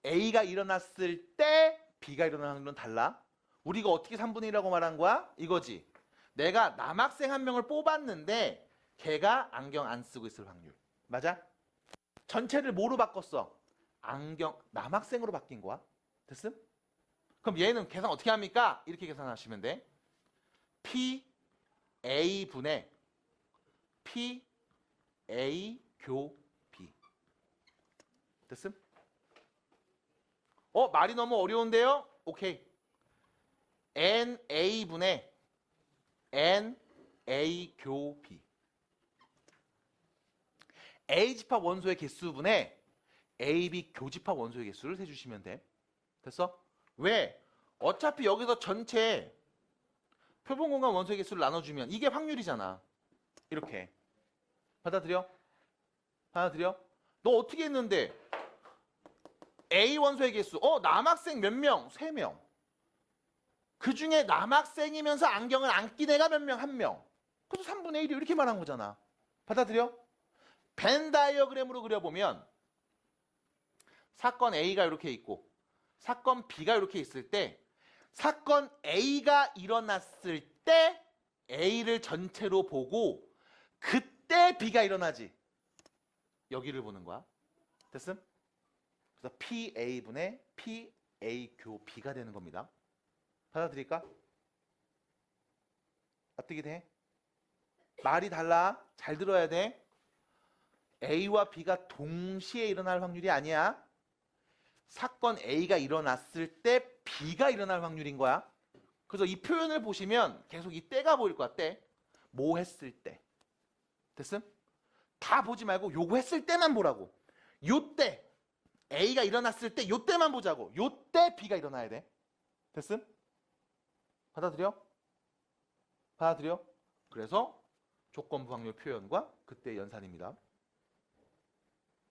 A가 일어났을 때 B가 일어날 확률은 달라. 우리가 어떻게 3분의 1이라고 말한 거야? 이거지. 내가 남학생 한 명을 뽑았는데 걔가 안경 안 쓰고 있을 확률. 맞아? 전체를 뭐로 바꿨어? 안경 남학생으로 바뀐 거야. 됐음? 그럼 얘는 계산 어떻게 합니까? 이렇게 계산하시면 돼. P A 분의 P A 교 B. 됐음? 말이 너무 어려운데요? 오케이. N A 분의 N A 교 B. A 집합 원소의 개수분의 A, B 교집합 원소의 개수를 세주시면 돼. 됐어? 왜? 어차피 여기서 전체 표본공간 원소의 개수를 나눠주면 이게 확률이잖아. 이렇게. 받아들여? 받아들여? 너 어떻게 했는데? A 원소의 개수. 남학생 몇 명? 3명. 그 중에 남학생이면서 안경을 안 낀 애가 몇 명? 1명. 그래서 3분의 1이 이렇게 말한 거잖아. 받아들여? 벤 다이어그램으로 그려보면 사건 A가 이렇게 있고 사건 B가 이렇게 있을 때 사건 A가 일어났을 때 A를 전체로 보고 그때 B가 일어나지. 여기를 보는 거야. 됐음? 그래서 PA분의 PA 교 B가 되는 겁니다. 받아들일까? 어떻게 돼? 말이 달라. 잘 들어야 돼. A와 B가 동시에 일어날 확률이 아니야. 사건 A가 일어났을 때 B가 일어날 확률인 거야. 그래서 이 표현을 보시면 계속 이 때가 보일 거야. 때. 뭐 했을 때. 됐음? 다 보지 말고 요거 했을 때만 보라고. 요 때. A가 일어났을 때 요 때만 보자고. 요 때 B가 일어나야 돼. 됐음? 받아들여? 받아들여? 그래서 조건부 확률 표현과 그때 연산입니다.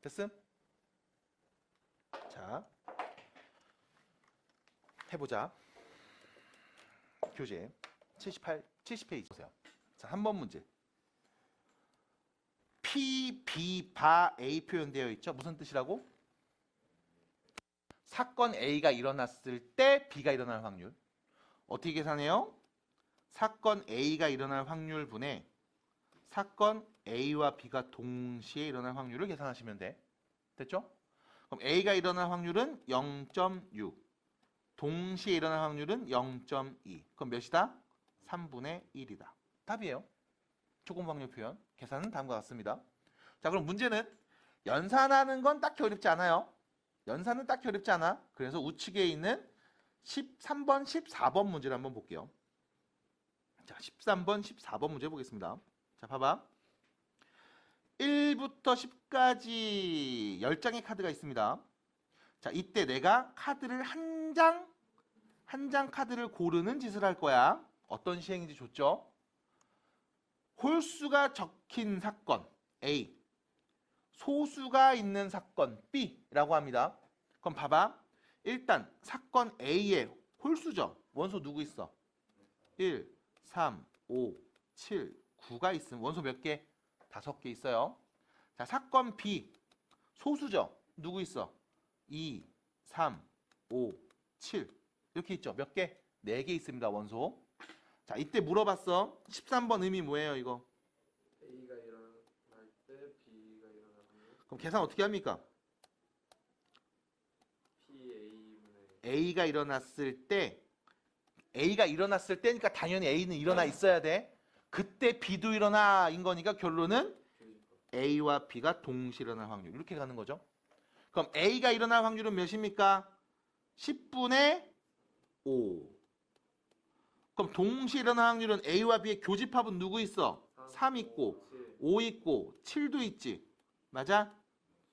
됐음? 자, 해보자. 교재 70페이지 보세요. 자, 3번 문제. P, B, 바, A 표현되어 있죠? 무슨 뜻이라고? 사건 A가 일어났을 때 B가 일어날 확률. 어떻게 계산해요? 사건 A가 일어날 확률분의 사건 A와 B가 동시에 일어날 확률을 계산하시면 돼. 됐죠? 그럼 A가 일어날 확률은 0.6. 동시에 일어날 확률은 0.2. 그럼 몇이다? 3분의 1이다. 답이에요. 조건부 확률 표현. 계산은 다음과 같습니다. 자, 그럼 문제는 연산하는 건 딱히 어렵지 않아요. 연산은 딱히 어렵지 않아. 그래서 우측에 있는 13번, 14번 문제를 한번 볼게요. 자, 13번, 14번 문제 보겠습니다. 자, 봐봐. 1부터 10까지 10장의 카드가 있습니다. 자, 이때 내가 카드를 한 장 카드를 고르는 짓을 할 거야. 어떤 시행인지 좋죠? 홀수가 적힌 사건 A, 소수가 있는 사건 B라고 합니다. 그럼 봐봐. 일단 사건 A의 홀수죠. 원소 누구 있어? 1, 3, 5, 7, 9가 있음. 원소 몇 개? 5개 있어요. 자, 사건 B 소수죠. 누구 있어? 2, 3, 5, 7 이렇게 있죠. 몇 개? 4개 있습니다. 원소. 자, 이때 물어봤어. 13번 의미 뭐예요, 이거? A가 일어날 때 B가 일어날 확률. 그럼 계산 어떻게 합니까? A가 일어났을 때 A가 일어났을 때니까 당연히 A는 일어나 있어야 돼. 그때 B도 일어나인 거니까 결론은 A와 B가 동시에 일어날 확률. 이렇게 가는 거죠. 그럼 A가 일어날 확률은 몇입니까? 10분의 5. 그럼 동시에 일어날 확률은 A와 B의 교집합은 누구 있어? 3 있고 5 있고 7도 있지. 맞아?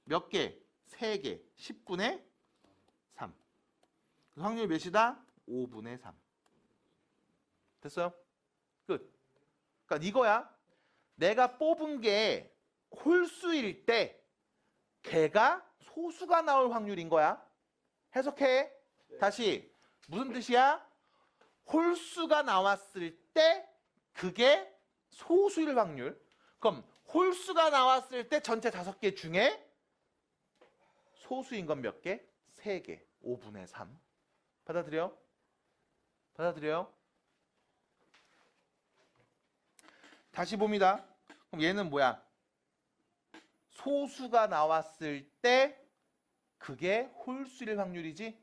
몇 개? 3개. 10분의 3. 확률 몇이다? 5분의 3. 됐어요? 끝. 그러니까 이거야. 내가 뽑은 게 홀수일 때 걔가 소수가 나올 확률인 거야. 해석해. 다시. 무슨 뜻이야? 홀수가 나왔을 때 그게 소수일 확률. 그럼 홀수가 나왔을 때 전체 5개 중에 소수인 건 몇 개? 3개. 5분의 3. 받아들여? 받아들여요? 다시 봅니다. 그럼 얘는 뭐야? 소수가 나왔을 때 그게 홀수일 확률이지?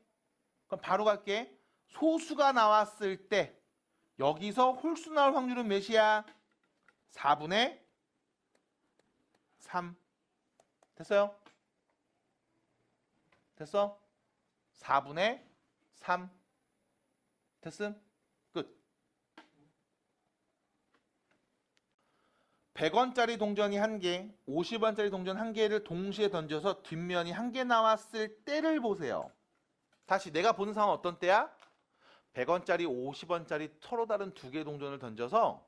그럼 바로 갈게. 소수가 나왔을 때 여기서 홀수 나올 확률은 몇이야? 4분의 3. 됐어요? 됐어? 4분의 3. 됐음? 끝. 100원짜리 동전이 1개, 50원짜리 동전 1개를 동시에 던져서 뒷면이 1개 나왔을 때를 보세요. 다시 내가 보는 상황은 어떤 때야? 100원짜리, 50원짜리 서로 다른 2개의 동전을 던져서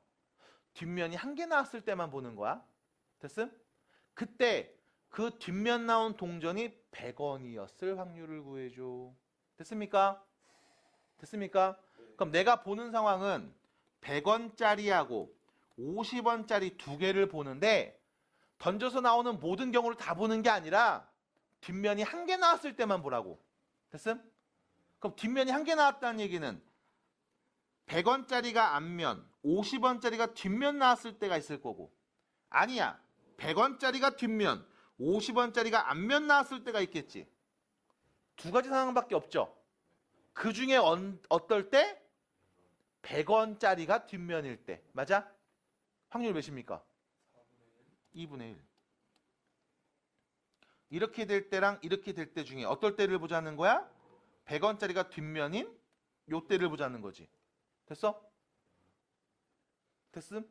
뒷면이 1개 나왔을 때만 보는 거야. 됐음? 그때 그 뒷면 나온 동전이 100원이었을 확률을 구해줘. 됐습니까? 됐습니까? 그럼 내가 보는 상황은 100원짜리하고 50원짜리 2개를 보는데 던져서 나오는 모든 경우를 다 보는 게 아니라 뒷면이 1개 나왔을 때만 보라고. 됐음? 그럼 뒷면이 1개 나왔다는 얘기는 100원짜리가 앞면, 50원짜리가 뒷면 나왔을 때가 있을 거고, 아니야. 100원짜리가 뒷면, 50원짜리가 앞면 나왔을 때가 있겠지. 2가지 상황밖에 없죠. 그 중에 어떨 때? 100원짜리가 뒷면일 때. 맞아? 확률 몇입니까? 2분의 1. 이렇게 될 때랑 이렇게 될 때 중에 어떨 때를 보자는 거야? 100원짜리가 뒷면인 요 때를 보자는 거지. 됐어? 됐음?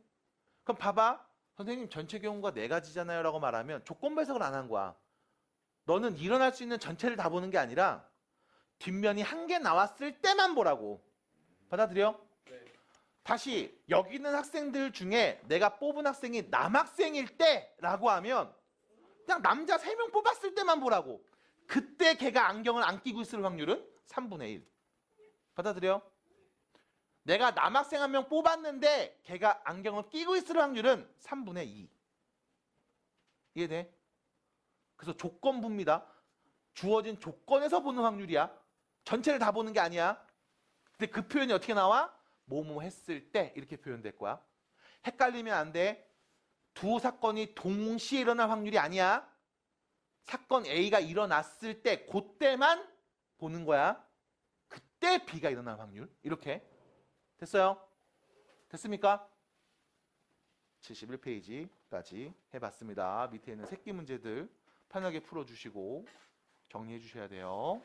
그럼 봐봐. 선생님 전체 경우가 4가지잖아요 라고 말하면 조건부 해석을 안 한 거야. 너는 일어날 수 있는 전체를 다 보는 게 아니라 뒷면이 1개 나왔을 때만 보라고. 받아들여? 네. 다시 여기 있는 학생들 중에 내가 뽑은 학생이 남학생일 때라고 하면 그냥 남자 3명 뽑았을 때만 보라고. 그때 걔가 안경을 안 끼고 있을 확률은 3분의 1. 받아들여? 내가 남학생 1명 뽑았는데 걔가 안경을 끼고 있을 확률은 3분의 2. 이해돼? 그래서 조건부입니다. 주어진 조건에서 보는 확률이야. 전체를 다 보는 게 아니야. 근데 그 표현이 어떻게 나와? 뭐뭐 했을 때 이렇게 표현될 거야. 헷갈리면 안 돼. 두 사건이 동시에 일어날 확률이 아니야. 사건 A가 일어났을 때 그때만 보는 거야. 그때 B가 일어날 확률. 이렇게. 됐어요? 됐습니까? 71페이지까지 해봤습니다. 밑에 있는 새끼 문제들 편하게 풀어주시고 정리해 주셔야 돼요.